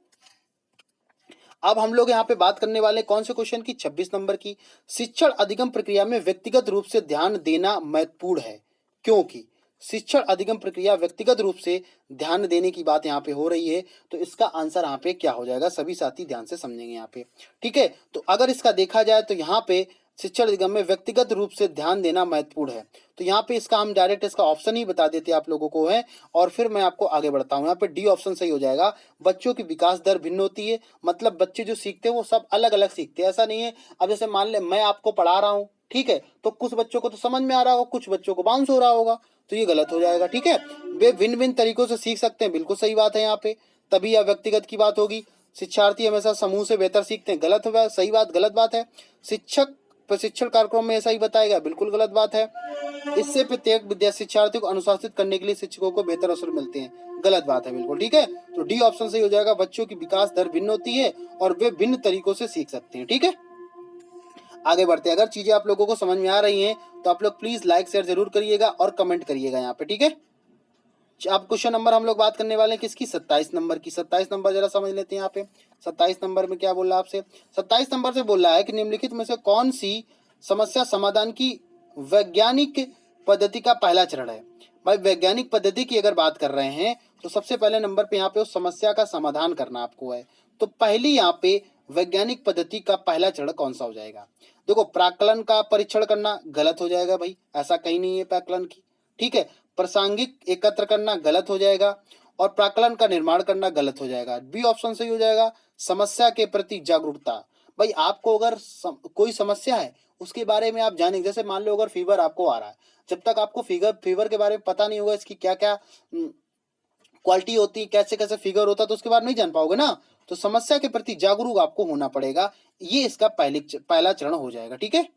अब हम लोग यहाँ पे बात करने वाले कौन से क्वेश्चन की? 26 नंबर की। शिक्षण अधिगम प्रक्रिया में व्यक्तिगत रूप से ध्यान देना महत्वपूर्ण है, क्योंकि शिक्षण अधिगम प्रक्रिया व्यक्तिगत रूप से ध्यान देने की बात यहाँ पे हो रही है, तो इसका आंसर यहाँ पे क्या हो जाएगा? सभी साथी ध्यान से समझेंगे यहाँ पे, ठीक है। तो अगर इसका देखा जाए तो यहाँ पे शिक्षण अधिगम में व्यक्तिगत रूप से ध्यान देना महत्वपूर्ण है, तो यहाँ पे इसका हम डायरेक्ट इसका ऑप्शन ही बता देते आप लोगों को है, और फिर मैं आपको आगे बढ़ता हूँ। यहाँ पे डी ऑप्शन सही हो जाएगा। बच्चों की विकास दर भिन्न होती है, मतलब बच्चे जो सीखते हैं वो सब अलग अलग सीखते हैं, ऐसा नहीं है। अब जैसे मान ले मैं आपको पढ़ा रहा हूँ, ठीक है, तो कुछ बच्चों को तो समझ में आ रहा होगा, कुछ बच्चों को बाउंस हो रहा होगा, तो ये गलत हो जाएगा, ठीक है। वे भिन्न भिन्न तरीकों से सीख सकते हैं, बिल्कुल सही बात है यहाँ पे। तभी यह व्यक्तिगत की बात होगी। शिक्षार्थी हमेशा समूह से बेहतर सीखते हैं, गलत होगा, सही बात गलत बात है। शिक्षक प्रशिक्षण कार्यक्रम में ऐसा ही बताएगा, बिल्कुल गलत बात है। इससे प्रत्येक विद्यार्थी शिक्षार्थी को अनुशासित करने के लिए शिक्षकों को बेहतर अवसर मिलते हैं, गलत बात है बिल्कुल, ठीक है। तो डी ऑप्शन सही हो जाएगा। बच्चों की विकास दर भिन्न होती है और वे भिन्न तरीकों से सीख सकते हैं, ठीक है। आगे बढ़ते हैं। अगर चीजें आप लोगों को समझ में आ रही हैं तो आप लोग प्लीज लाइक शेयर जरूर करिएगा और कमेंट करिएगा यहाँ पे, ठीक है। अब क्वेश्चन नंबर हम लोग बात करने वाले हैं किसकी? 27 नंबर की। 27 नंबर जरा समझ लेते हैं यहाँ पे। 27 नंबर में क्या बोल रहा है आपसे? 27 नंबर से बोल रहा है कि निम्नलिखित में से कौन सी समस्या समाधान की वैज्ञानिक पद्धति का पहला चरण है? भाई वैज्ञानिक पद्धति की अगर बात कर रहे हैं तो सबसे पहले नंबर पे यहाँ पे उस समस्या का समाधान करना आपको है। तो पहली यहाँ पे वैज्ञानिक पद्धति का पहला चरण कौन सा हो जाएगा? देखो, प्राक्कलन का परीक्षण करना गलत हो जाएगा भाई, ऐसा कहीं नहीं है प्राक्कलन की, ठीक है। प्रासंगिक एकत्र करना गलत हो जाएगा, और प्राक्कलन का निर्माण करना गलत हो जाएगा। बी ऑप्शन सही हो जाएगा। समस्या के प्रति जागरूकता। भाई आपको अगर कोई समस्या है उसके बारे में आप जानेंगे, जैसे मान लो अगर फीवर आपको आ रहा है, जब तक आपको फीवर के बारे में पता नहीं होगा, इसकी क्या क्या क्वालिटी होती है, कैसे कैसे फिगर होता है, तो उसके बाद नहीं जान पाओगे ना। तो समस्या के प्रति जागरूक आपको होना पड़ेगा, ये इसका पहला चरण हो जाएगा, ठीक है।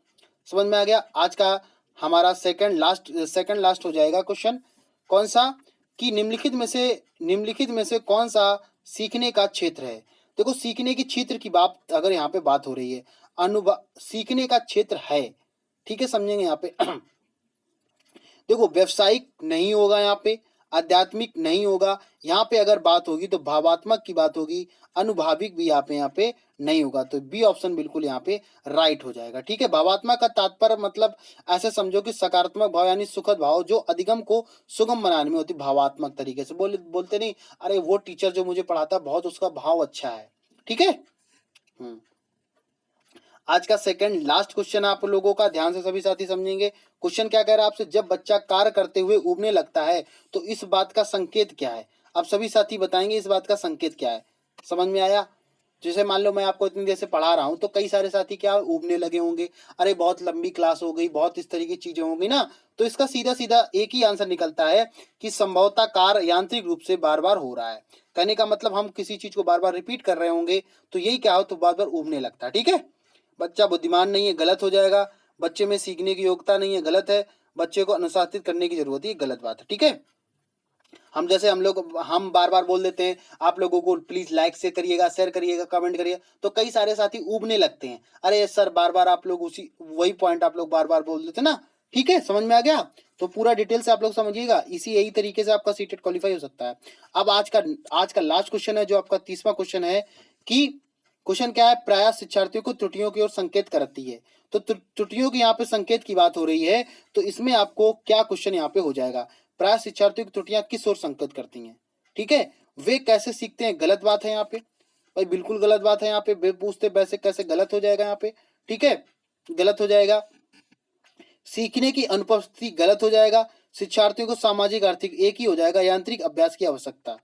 समझ में आ गया? आज का हमारा सेकंड लास्ट हो जाएगा क्वेश्चन। कौन सा? कि निम्नलिखित में से कौन सा सीखने का क्षेत्र है? देखो, सीखने की क्षेत्र की बात अगर यहाँ पे बात हो रही है, अनुभव सीखने का क्षेत्र है, ठीक है, समझेंगे यहाँ पे। देखो, व्यवसायिक नहीं होगा यहाँ पे, आध्यात्मिक नहीं होगा, यहाँ पे अगर बात होगी तो भावात्मक की बात होगी, अनुभाविक भी यहाँ पे नहीं होगा। तो बी ऑप्शन बिल्कुल यहाँ पे राइट हो जाएगा, ठीक है। भावात्मक का तात्पर्य मतलब ऐसे समझो कि सकारात्मक भाव यानी सुखद भाव जो अधिगम को सुगम बनाने में होती, भावात्मक तरीके से बोलते नहीं अरे वो टीचर जो मुझे पढ़ाता बहुत उसका भाव अच्छा है, ठीक है। आज का सेकंड लास्ट क्वेश्चन आप लोगों का ध्यान से सभी साथी समझेंगे। क्वेश्चन क्या कह रहा है आपसे? जब बच्चा कार्य करते हुए ऊबने लगता है तो इस बात का संकेत क्या है? अब सभी साथी बताएंगे इस बात का संकेत क्या है। समझ में आया? जैसे मान लो मैं आपको इतनी देर से पढ़ा रहा हूं तो कई सारे साथी क्या ऊबने लगे होंगे, अरे बहुत लंबी क्लास हो गई, बहुत इस तरीके की चीजें होंगी ना। तो इसका सीधा सीधा एक ही आंसर निकलता है कि संभवतः कार्य यांत्रिक रूप से बार बार हो रहा है। कहने का मतलब हम किसी चीज को बार बार रिपीट कर रहे होंगे तो यही क्या हो, तो बार बार ऊबने लगता है, ठीक है। बच्चा बुद्धिमान नहीं है, गलत हो जाएगा। बच्चे में सीखने की योग्यता नहीं है, गलत है। बच्चे को अनुशासित करने की जरूरत है, गलत बात है, ठीक है। हम बार बार बोल देते हैं आप लोगों को प्लीज लाइक से करिएगा, शेयर करिएगा, कमेंट करिएगा, तो कई सारे साथी ऊबने लगते हैं। अरे सर बार बार आप लोग वही पॉइंट आप लोग बार बार बोल देते ना, ठीक है, समझ में आ गया? तो पूरा डिटेल से आप लोग समझिएगा, इसी यही तरीके से आपका सीटेट क्वालिफाई हो सकता है। अब आज का लास्ट क्वेश्चन है, जो आपका 30वां क्वेश्चन है कि क्वेश्चन क्या है, प्रयास शिक्षार्थियों को त्रुटियों की ओर संकेत करती है। तो त्रुटियों की यहाँ पे संकेत की बात हो रही है, तो इसमें आपको क्या क्वेश्चन यहाँ पे हो जाएगा, प्रयास शिक्षार्थियों की त्रुटियां किस ओर संकेत करती हैं। ठीक है, वे कैसे सीखते हैं, गलत बात है यहाँ पे भाई, बिल्कुल गलत बात है यहाँ पे, वे पूछते वैसे कैसे, गलत हो जाएगा यहाँ पे। ठीक है, गलत हो जाएगा। सीखने की अनुपस्थिति, गलत हो जाएगा। शिक्षार्थियों को सामाजिक आर्थिक, एक ही हो जाएगा, यांत्रिक अभ्यास की आवश्यकता।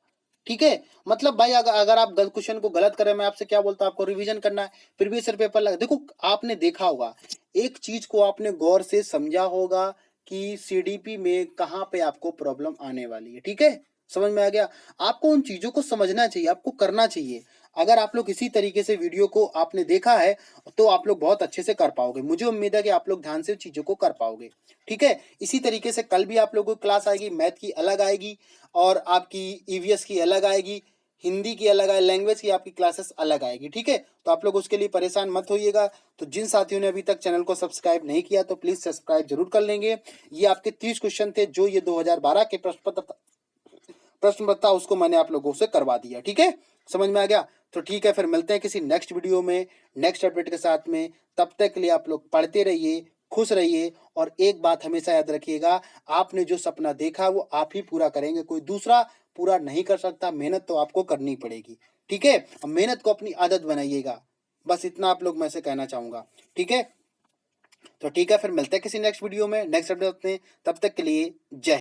ठीक है, मतलब भाई अगर आप क्वेश्चन को गलत करें, मैं आपसे क्या बोलता हूं, आपको रिवीजन करना है, प्रीवियस ईयर पेपर लगा। देखो, आपने देखा होगा, एक चीज को आपने गौर से समझा होगा कि सीडीपी में कहां पे आपको प्रॉब्लम आने वाली है। ठीक है, समझ में आ गया? आपको उन चीजों को समझना चाहिए, आपको करना चाहिए। अगर आप लोग इसी तरीके से वीडियो को आपने देखा है, तो आप लोग बहुत अच्छे से कर पाओगे। मुझे उम्मीद है कि आप लोग ध्यान से चीजों को कर पाओगे। ठीक है, इसी तरीके से कल भी आप लोगों को क्लास आएगी, मैथ की अलग आएगी, और आपकी ईवीएस की अलग आएगी, हिंदी की अलग आए, लैंग्वेज की आपकी क्लासेस अलग आएगी। ठीक है, तो आप लोग उसके लिए परेशान मत होइएगा। तो जिन साथियों ने अभी तक चैनल को सब्सक्राइब नहीं किया, तो प्लीज सब्सक्राइब जरूर कर लेंगे। ये आपके 30 क्वेश्चन थे, जो ये 2012 के प्रश्न पत्र उसको मैंने आप लोगों से करवा दिया। ठीक है, समझ में आ गया? तो ठीक है, फिर मिलते हैं किसी नेक्स्ट वीडियो में, नेक्स्ट अपडेट के साथ में। तब तक के लिए आप लोग पढ़ते रहिए, खुश रहिए, और एक बात हमेशा याद रखिएगा, आपने जो सपना देखा वो आप ही पूरा करेंगे, कोई दूसरा पूरा नहीं कर सकता। मेहनत तो आपको करनी पड़ेगी। ठीक है, और मेहनत को अपनी आदत बनाइएगा। बस इतना आप लोग मैं से कहना चाहूंगा। ठीक है, तो ठीक है, फिर मिलते हैं किसी नेक्स्ट वीडियो में, नेक्स्ट अपडेट में। तब तक के लिए जय।